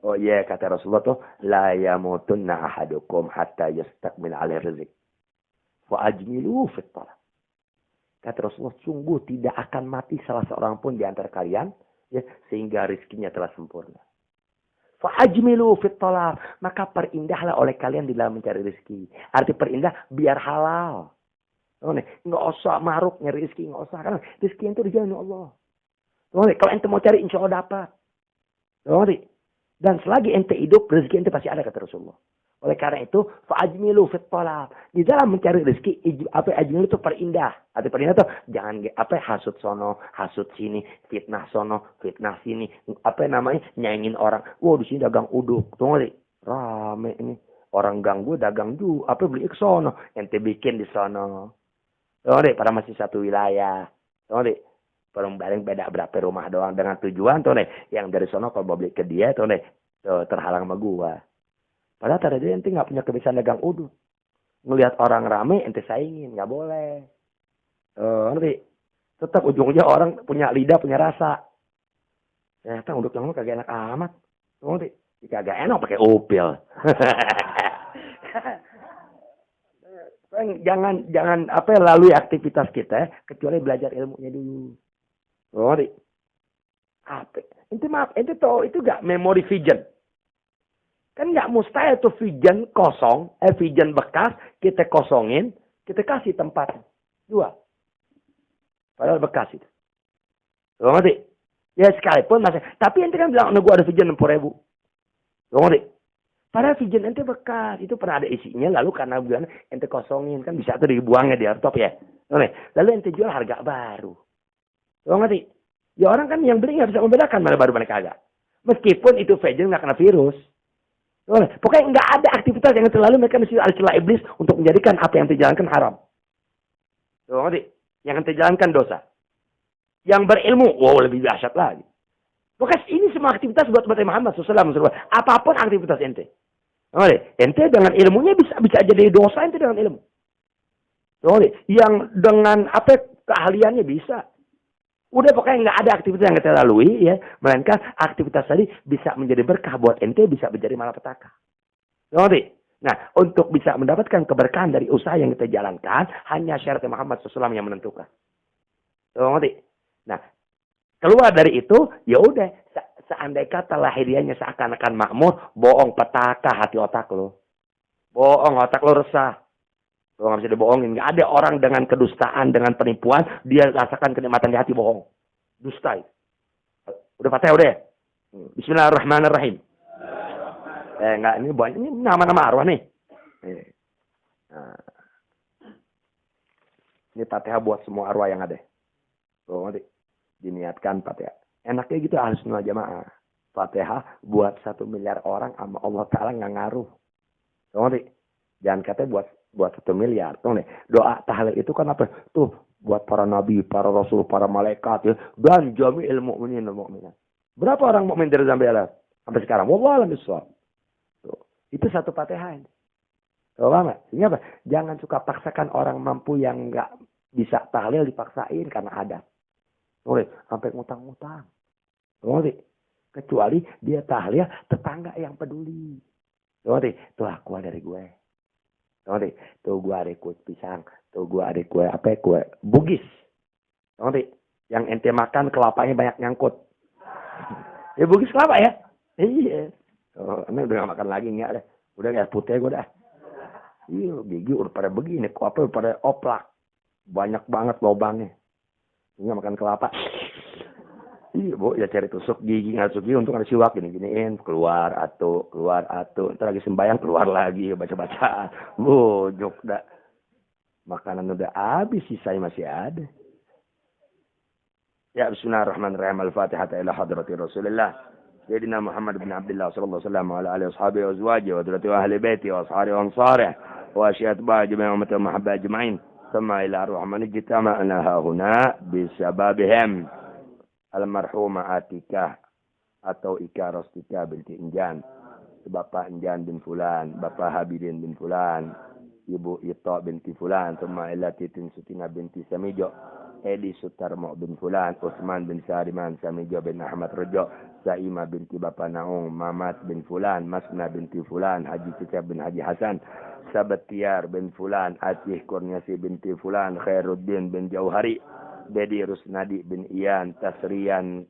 Oh iya, kata Rasulullah tuh, la yamutunna ahadukum hatta yastakmil alaihi rizq. Wa ajmilu fit talab. Kata Rasulullah, sungguh tidak akan mati salah seorang pun di antara kalian, ya, sehingga rezekinya telah sempurna. Fa ajmilu fit talab. Maka perindahlah oleh kalian di dalam mencari rezeki. Arti perindah biar halal. Nggak usah maruk nyari rezeki, nggak usah. Karena rezeki itu dijamin Allah. Kalau ente mau cari, insya Allah dapat. Dan selagi ente hidup, rezeki ente pasti ada, kata Rasulullah. Oleh karena itu, fa'ajmilu fit talab. Di dalam mencari rezeki, ajmilu itu perindah. Arti perindah itu jangan hasut sono, hasut sini, fitnah sono, fitnah sini. Nyaingin orang. Wah, di sini dagang uduk. Tunggu, rame ini. Orang ganggu dagang juga. Beli ke sono, ente bikin di sono. Tunggu, pada masih satu wilayah. Tunggu, bareng beda berapa rumah doang dengan tujuan tuh nih. Yang dari sono kalau mau beli ke dia tuh nih terhalang sama gua. Padahal tadi dia nanti nggak punya kebiasaan dagang uduk. ngelihat orang rame ente saingin, nggak boleh. Ngerti? Tetap ujung-ujungnya orang punya lidah, punya rasa. Ternyata untuk yang kagak enak amat. Ngerti? Kagak enak pakai upil. jangan lalui aktivitas kita kecuali belajar ilmunya dulu. Ngerti? Apa? Ente tahu itu gak memory vision. Kan gak mustahil tuh vision kosong, vision bekas kita kosongin, kita kasih tempat. 2. Padahal bekas itu. Ngerti? Ya sekalipun masih. Tapi ente kan bilang, gua ada vision 60.000. Ngerti? Padahal vision ente bekas. Itu pernah ada isinya. Lalu karena bulan ente kosongin. Kan bisa tuh dibuangnya di laptop ya. Lalu ente jual harga baru. Ngerti? Ya orang kan yang beli nggak bisa membedakan mana baru mana kagak. Meskipun itu vision nggak kena virus. Pokoknya nggak ada aktivitas yang terlalu mereka mesti ada celah iblis untuk menjadikan apa yang dijalankan haram. Ngerti? Yang dijalankan dosa. Yang berilmu, wow lebih dahsyat lagi. Pokoknya ini semua aktivitas buat Muhammad SAW. Apapun aktivitas ente. Ente dengan ilmunya bisa jadi dosa ente dengan ilmu. Yang dengan keahliannya bisa. Udah pokoknya nggak ada aktivitas yang kita lalui ya. Melainkan aktivitas tadi bisa menjadi berkah buat ente, bisa menjadi malapetaka. Nah, untuk bisa mendapatkan keberkahan dari usaha yang kita jalankan, hanya syarat Muhammad SAW yang menentukan. Nah, keluar dari itu, ya udah. Seandai kata lahirianya seakan-akan makmur, bohong petaka hati otak lo. Bohong, otak lo resah. Lo nggak bisa dibohongin. Nggak ada orang dengan kedustaan, dengan penipuan, dia rasakan kenikmatan di hati bohong. Dusta. Udah patah udah. Bismillahirrahmanirrahim. Enggak, ini banyak. Ini nama-nama arwah nih. Nah. Ini Fatihah buat semua arwah yang ada. Tuh, nanti diniatkan Fatihah. Enaknya gitu harus sunnah jamaah. Fatihah buat 1 miliar orang sama Allah Ta'ala nggak ngaruh. Tuh, nanti jangan katanya buat 1 miliar. Tuh, nih. Doa tahlil itu kan apa? Tuh buat para nabi, para rasul, para malaikat ya. Dan jami'il mu'minin wal mu'minat. Berapa orang mukmin dari sampai sekarang? Wallahu a'lam bishawab. Itu 1 Fatihah. Tuh, paham nggak? Sehingga apa? Jangan suka paksakan orang mampu yang nggak bisa tahlil dipaksain karena ada. Sampai ngutang-ngutang. Kecuali dia tahlil tetangga yang peduli. Tuh aku dari gue. Tuh gue ada kue pisang. Tuh gue ada kue kue bugis. Yang ente makan kelapanya banyak nyangkut. Ya bugis kelapa ya? Iya. Ini udah gak makan lagi enggak deh. Udah kayak putih gue dah. Iya, gigi udah pada begini. Kok udah pada oplak. Banyak banget lubangnya. Enggak makan kelapa. Iya, Bu, ya cari tusuk gigi, nggak tusuk gigi, untung ada siwak gini-giniin, keluar atuh. Ntar lagi sembahyang keluar lagi, baca-bacaan. Bujuk dah. Makanan udah habis, sisanya masih ada. Ya, bismillahirrahmanirrahim. Al-Fatihah ila hadrati Rasulillah. Sayyidina Muhammad bin Abdullah sallallahu alaihi wasallam wa ala alihi washabihi wa azwajihi wa dhurriyyati wa ahli baiti wa ashari wa ansarihi wa asyhadu ba jami'a ummati wa mahabba ajma'in. Thumma ila ar-rahman ijtama'na hahuna bisababihim. Almarhumah Atikah atau Ika Rostika binti Injan, Bapak Injan bin Fulan, Bapak Habibin bin Fulan, Ibu Ito binti Fulan, Tuma ila Titin Sutina binti Samijo, Edi Sutarmo bin Fulan, Utsman bin Sariman Samijo bin Ahmad Rejo, Saima binti Bapak Naung, Mamat bin Fulan, Masna binti Fulan, Haji Cicap bin Haji Hasan, Sabatiar bin Fulan, Acih Kurniasi binti Fulan, Khairuddin bin Jauhari, Dedi Rusnadi bin Ian Tasrian,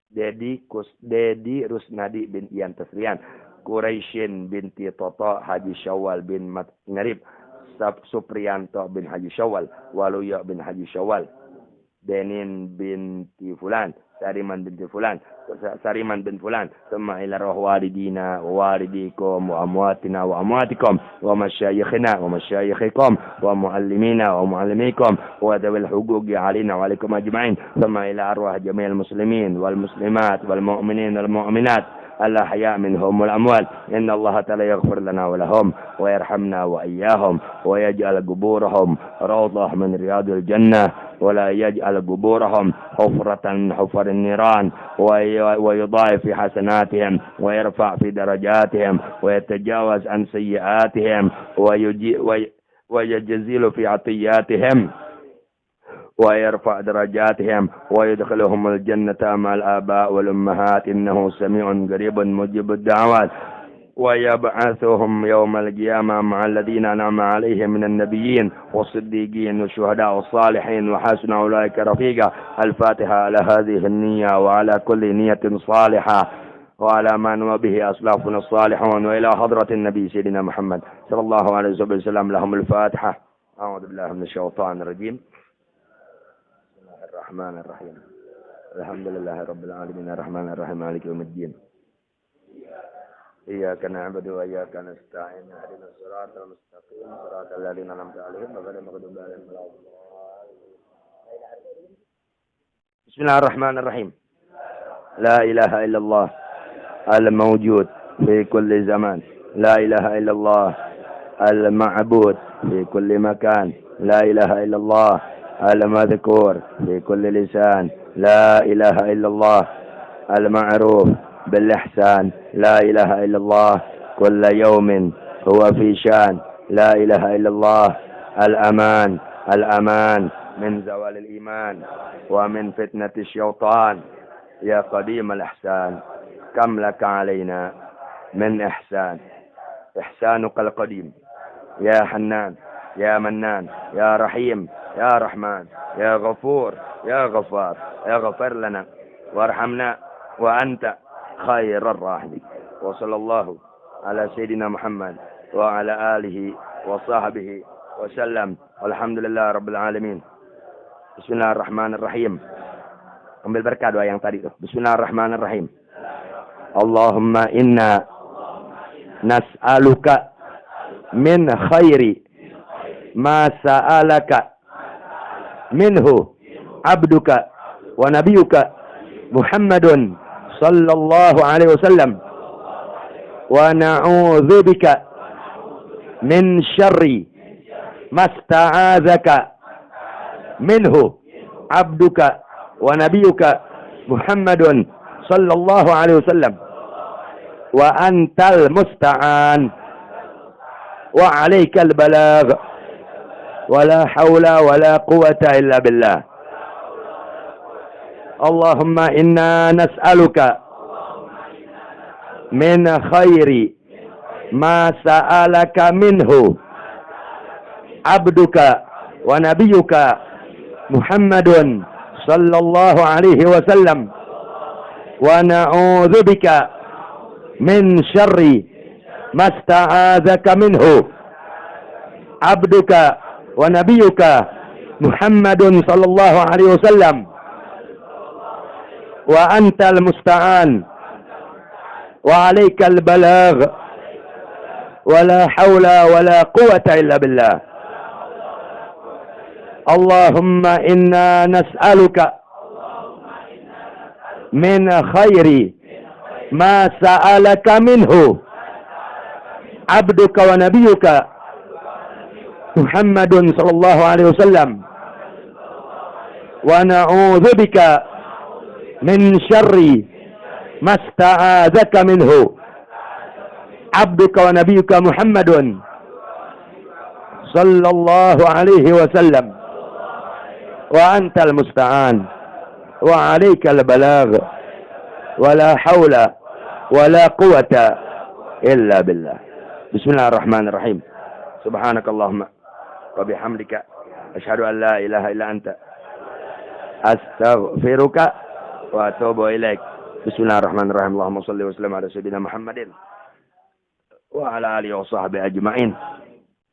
Dedi Rusnadi bin Ian Tasrian, Quraisyin binti Toto, Haji Syawal bin Ngarib, Supriyanto bin Haji Syawal, Waluya bin Haji Syawal, Denin binti Fulan, Sariman bin Fulan, Thumma ila walidina wa walidikum wa amwatina wa amwatikum wa masyayikhina wa masyayikhikum wa muallimina wa muallimikum wa dhawil huquqi alina wa alaikum ajma'in. Thumma ila arwah jami'il muslimin wal muslimat wal mu'minin wal mu'minat الأحياء منهم والأموال إن الله تعالى يغفر لنا ولهم ويرحمنا وإياهم ويجعل قبورهم روضة من رياض الجنة ولا يجعل قبورهم حفرة من حفر النيران ويضاعف في حسناتهم ويرفع في درجاتهم ويتجاوز عن سيئاتهم ويجزل في عطياتهم ويرفع درجاتهم ويدخلهم الجنة مع الآباء والأمهات إنه سميع قريب مجيب الدعوات ويبعثهم يوم القيامة مع الذين أنعم عليهم من النبيين والصديقين والشهداء والصالحين وحسن أولئك رفيقا. الفاتحة على هذه النية وعلى كل نية صالحة وعلى ما نوى به أسلافنا الصالحون وإلى حضرة النبي سيدنا محمد صلى الله عليه وسلم. لهم الفاتحة. أعوذ بالله من الشيطان الرجيم. بسم الله الرحمن الرحيم. الحمد لله رب العالمين الرحمن الرحيم مالك يوم الدين. إياك نعبد وإياك نستعين اهدنا الصراط المستقيم صراط الذين أنعمت عليهم غير المغضوب عليهم ولا الضالين. بسم الله الرحمن الرحيم. لا إله إلا الله الموجود في كل زمان. لا إله إلا الله المعبود في كل مكان. لا إله إلا الله المذكور في كل لسان. لا إله إلا الله المعروف بالإحسان. لا إله إلا الله كل يوم هو في شان. لا إله إلا الله الأمان الأمان من زوال الإيمان ومن فتنة الشيطان. يا قديم الإحسان كم لك علينا من إحسان. إحسانك القديم يا حنان يا منان يا رحيم يا رحمن يا غفور يا غفار يا غفر لنا وارحمنا وأنت خير الراحمين. وصلى الله على سيدنا محمد وعلى آله وصحبه وسلم والحمد لله رب العالمين. Bismillahirrahmanirrahim. Ambil berkah doa yang tadi tuh. Bismillahirrahmanirrahim. Allahumma inna nas'aluka min khairi ma sa'alaka minhu abduka wa nabiyuka Muhammadun sallallahu alaihi wasallam wa na'udzu bika min syarri masta'adzaka minhu abduka wa nabiyuka Muhammadun sallallahu alaihi wasallam wa antal musta'an wa 'alaikal balagh wa la haula wa la quwwata illa billah. Allahumma inna nas'aluka min khairi ma sa'alaka minhu abduka wa nabiyuka Muhammadun sallallahu alaihi wasallam wa na'udzu bika min syarri masta'adzaka minhu abduka wa nabiyuka Muhammadun sallallahu alaihi wasallam wa antal musta'an wa 'alaikal balagh wa la haula wa la quwwata illa billah. Allahumma inna nas'aluka min khairi ma sa'alaka minhu abduka wa nabiyuka Muhammadun sallallahu alaihi wasallam wa na'udzu bika min syarri masta'adzaka minhu abduka wa nabiyuka Muhammadun sallallahu alaihi wasallam wa antal musta'an wa 'alaikal balagh wa la haula wa la quwwata illa billah. Bismillahirrahmanirrahim. Subhanakallahumma wa bihamdika asyhadu an la ilaha illa anta astaghfiruka wa atubu ilaik. Bismillahirrahmanirrahim. Allahumma shalli wa sallim ala sayyidina Muhammadin wa ala alihi wa sahbihi ajma'in.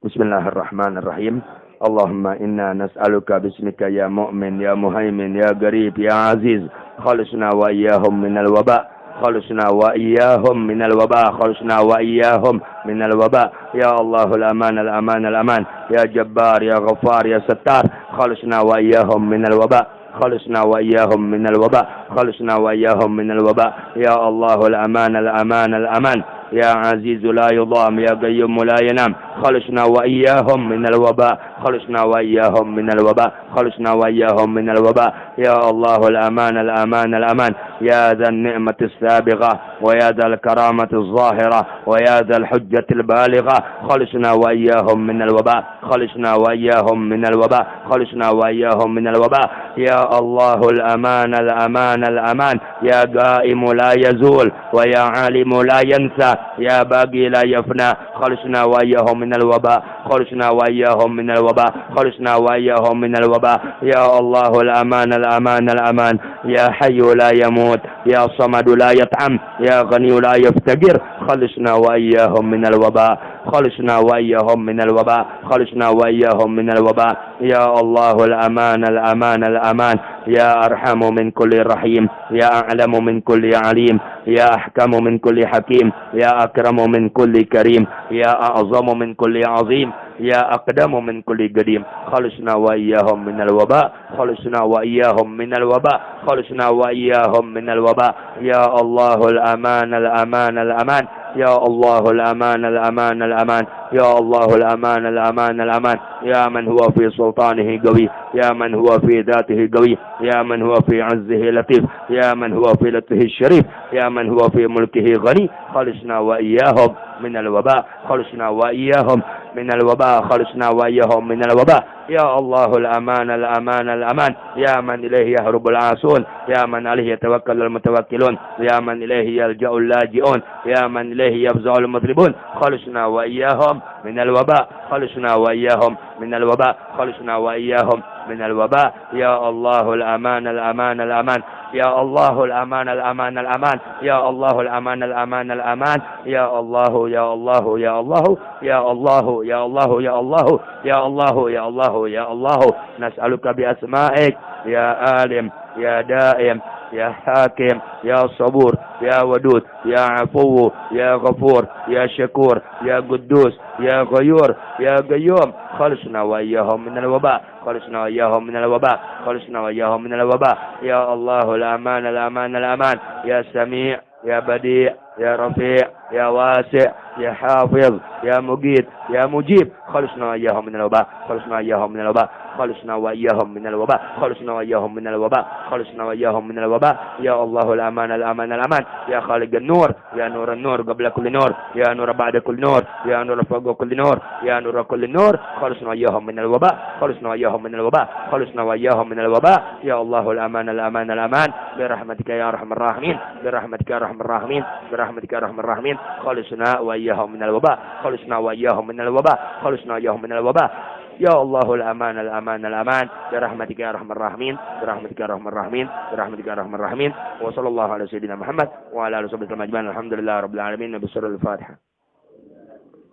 Bismillahirrahmanirrahim. Allahumma inna nas'aluka bismika ya mu'min ya muhaimin ya garib ya aziz khalisna wa iyyahum minal waba khalisna wa iyyahum minal waba khalisna wa iyyahum minal waba ya Allahul aman al aman al aman ya jabbar ya ghaffar ya sattar khalisna wa iyyahum minal waba خلصنا وإياهم من الوباء خلصنا وإياهم من الوباء يا الله الأمان الأمان الأمان يا عزيز لا يضام يا قيوم لا ينام خلصنا وإياهم من الوباء خلصنا وإياهم من الوباء خلصنا وإياهم من الوباء يا الله الأمان الأمان الأمان يا ذا النعمة السابغة ويا ذا الكرامة الظاهرة ويا ذا الحجة البالغة خلصنا وإياهم من الوباء خلصنا وإياهم من الوباء خلصنا وإياهم من الوباء يا الله الأمان الأمان الأمان يا قائم لا يزول ويا عالم لا ينسى يا باقي لا يفنى خلصنا وإياهم من الوباء خلصنا وإياهم من الوباء خلصنا وإياهم من الوباء يا الله الأمان الأمان الأمان يا حي لا يموت يا صمد لا يطعم يا غني لا يفتقر خلصنا وإياهم من الوباء خلصنا وإياهم من الوباء خلصنا وإياهم من الوباء يا الله الأمان الأمان الأمان يا أرحم من كل رحيم يا أعلم من كل عليم يا أحكم من كل حكيم يا أكرم من كل كريم يا أعظم من كل عظيم يا أقدم من كل قديم خلصنا وإياهم من الوباء خلصنا وإياهم من الوباء خلصنا وإياهم من الوباء يا الله الأمان الأمان الأمان يا الله الأمان الأمان الأمان يا الله الأمان الأمان الأمان يا من هو في سلطانه قوي يا من هو في ذاته قوي يا من هو في عزه لطيف يا من هو في لطفه الشريف يا من هو في ملكه غني خلصنا وإياهم من الوباء خلصنا وإياهم من الوباء خلصنا وإياهم من الوباء يا الله الأمان الأمان الأمان يا من إليه يهرب العاصون يا من عليه يتوكل المتوكلون يا من إليه يلجأ اللاجئون يا من إليه يفزع المطلبون خلصنا وإياهم من الوباء خلصنا وإياهم من الوباء خلصنا وإياهم من الوباء يا الله الأمان الأمان الأمان يا الله الأمان الأمان الأمان يا الله الأمان الأمان الأمان يا الله يا الله يا الله يا الله يا الله يا الله يا الله يا الله يا الله نسألك بأسمائك يا عالم يا دائم يا حاكم يا صبور يا ودود يا عفو يا غفور يا شكور يا قدوس يا غيور يا قيوم خلصنا وإياهم من الوباء خلصنا وإياهم من الوباء خلصنا وإياهم من الوباء يا الله الأمان الأمان الأمان يا سميع يا بديع يا رفيع يا واسع يا حافظ يا مجيد يا مجيب خلصنا وإياهم من الوباء خلصنا وإياهم من الوباء خلصنا وإياهم من الوباء خلصنا وإياهم من الوباء خلصنا وإياهم من الوباء يا الله الأمان الأمان الأمان يا خالق النور يا نور النور قبل كل نور يا نور بعد كل نور يا نور فوق كل نور يا نور كل نور خلصنا وإياهم من الوباء خلصنا وإياهم من الوباء خلصنا وإياهم من الوباء يا الله الأمان الأمان الأمان برحمتك يا أرحم الراحمين برحمتك يا أرحم الراحمين برحمتك يا أرحم الراحمين خلصنا وإياهم من الوباء خلصنا وإياهم من الوباء خلصنا وإياهم من الوباء يا الله الأمان الأمان الأمان برحمتك يا أرحم الراحمين برحمتك يا أرحم الراحمين برحمتك يا أرحم الراحمين وصلى الله على سيدنا محمد وعلى آله وصحبه أجمعين الحمد لله رب العالمين بسر الفاتحة.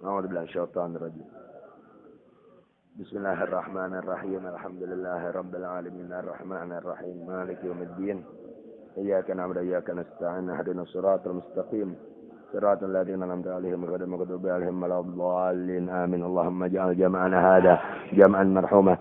أعوذ بالله من الشيطان الرجيم. بسم الله الرحمن الرحيم الحمد لله رب العالمين الرحمن الرحيم مالك يوم الدين إياك نعبد وإياك نستعين اهدنا الصراط المستقيم صراط الذين أنعمت عليهم غير المغضوب عليهم ولا الضالين آمين. اللهم اجعل جمعنا هذا جمعا مرحوما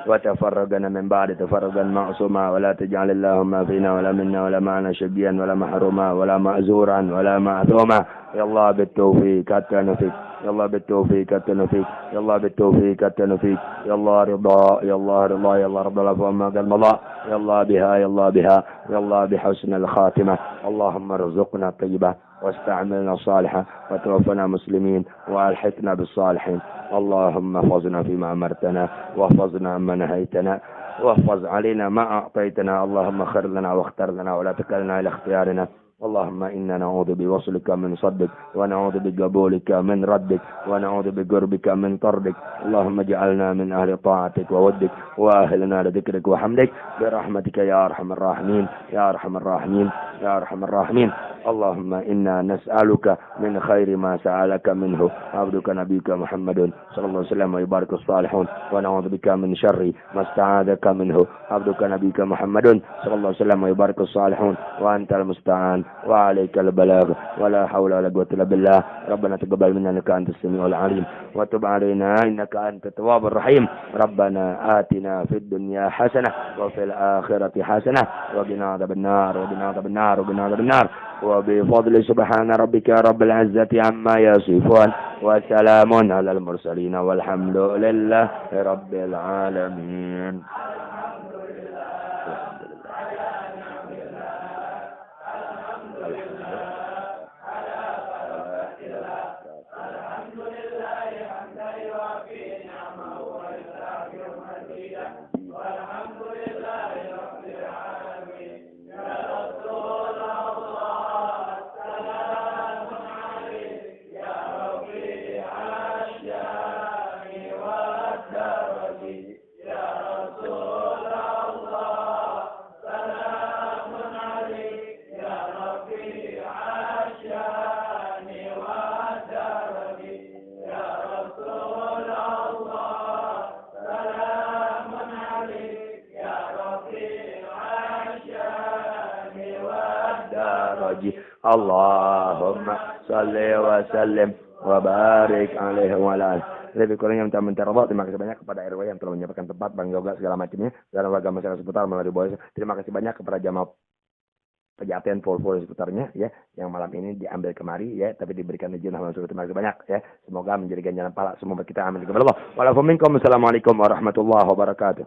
وتفرقنا من بعد تفرقا معصوما ولا تجعل اللهم فينا ولا منا ولا معنا شقيا ولا محروما ولا معذورا ولا معثوما يا الله بالتوفيق حتى نفيك يا الله بالتوفيق حتى نفيك يا الله بالتوفيق حتى نفيك يا الله رضا يا الله رضا يا الله رضا العفو ما قال مضى يا الله بها يا الله بها يا الله بحسن الخاتمة. اللهم ارزقنا طيبة واستعملنا صالحا وتوفنا مسلمين والحقنا بالصالحين. اللهم احفظنا فيما امرتنا واحفظنا عما نهيتنا واحفظ علينا ما اعطيتنا. اللهم خير لنا واختر لنا ولا تكلنا الى اختيارنا. اللهم إنا نعوذ بوصلك من صدك ونعوذ بقبولك من ردك ونعوذ بقربك من طردك. اللهم اجعلنا من أهل طاعتك وودك وأهلنا لذكرك وحمدك برحمتك يا أرحم الراحمين يا أرحم الراحمين يا أرحم الراحمين. اللهم إنا نسألك من خير ما سألك منه عبدك نبيك محمد صلى الله عليه وسلم ويبارك الصالحون ونعوذ بك من شر ما استعاذك منه عبدك نبيك محمد صلى الله عليه وسلم ويبارك الصالحون وأنت المستعان وعليك البلاغ ولا حول ولا قوة إلا بالله ربنا تقبل منا إنك أنت السميع العليم وتب علينا إنك أنت التواب الرحيم ربنا آتنا في الدنيا حسنة وفي الآخرة حسنة وقنا عذاب النار وقنا عذاب النار وقنا عذاب النار وبفضل سبحان ربك رب العزة عما يصفون وسلام على المرسلين والحمد لله رب العالمين. Allahumma salli wa sallim wa barik alaihi wa ala lebih kurang yang minta Allah. Terima kasih banyak kepada RW yang telah menyiapkan tempat, Bang Yoga segala macamnya dan warga masyarakat seputar melalui Boys. Terima kasih banyak kepada jamaah Pejaten full seputarnya ya yang malam ini diambil kemari ya tapi diberikan izin Allah. Terima kasih banyak ya. Semoga menjadi ganjaran pahala semua kita. Amin. Assalamualaikum warahmatullahi wabarakatuh.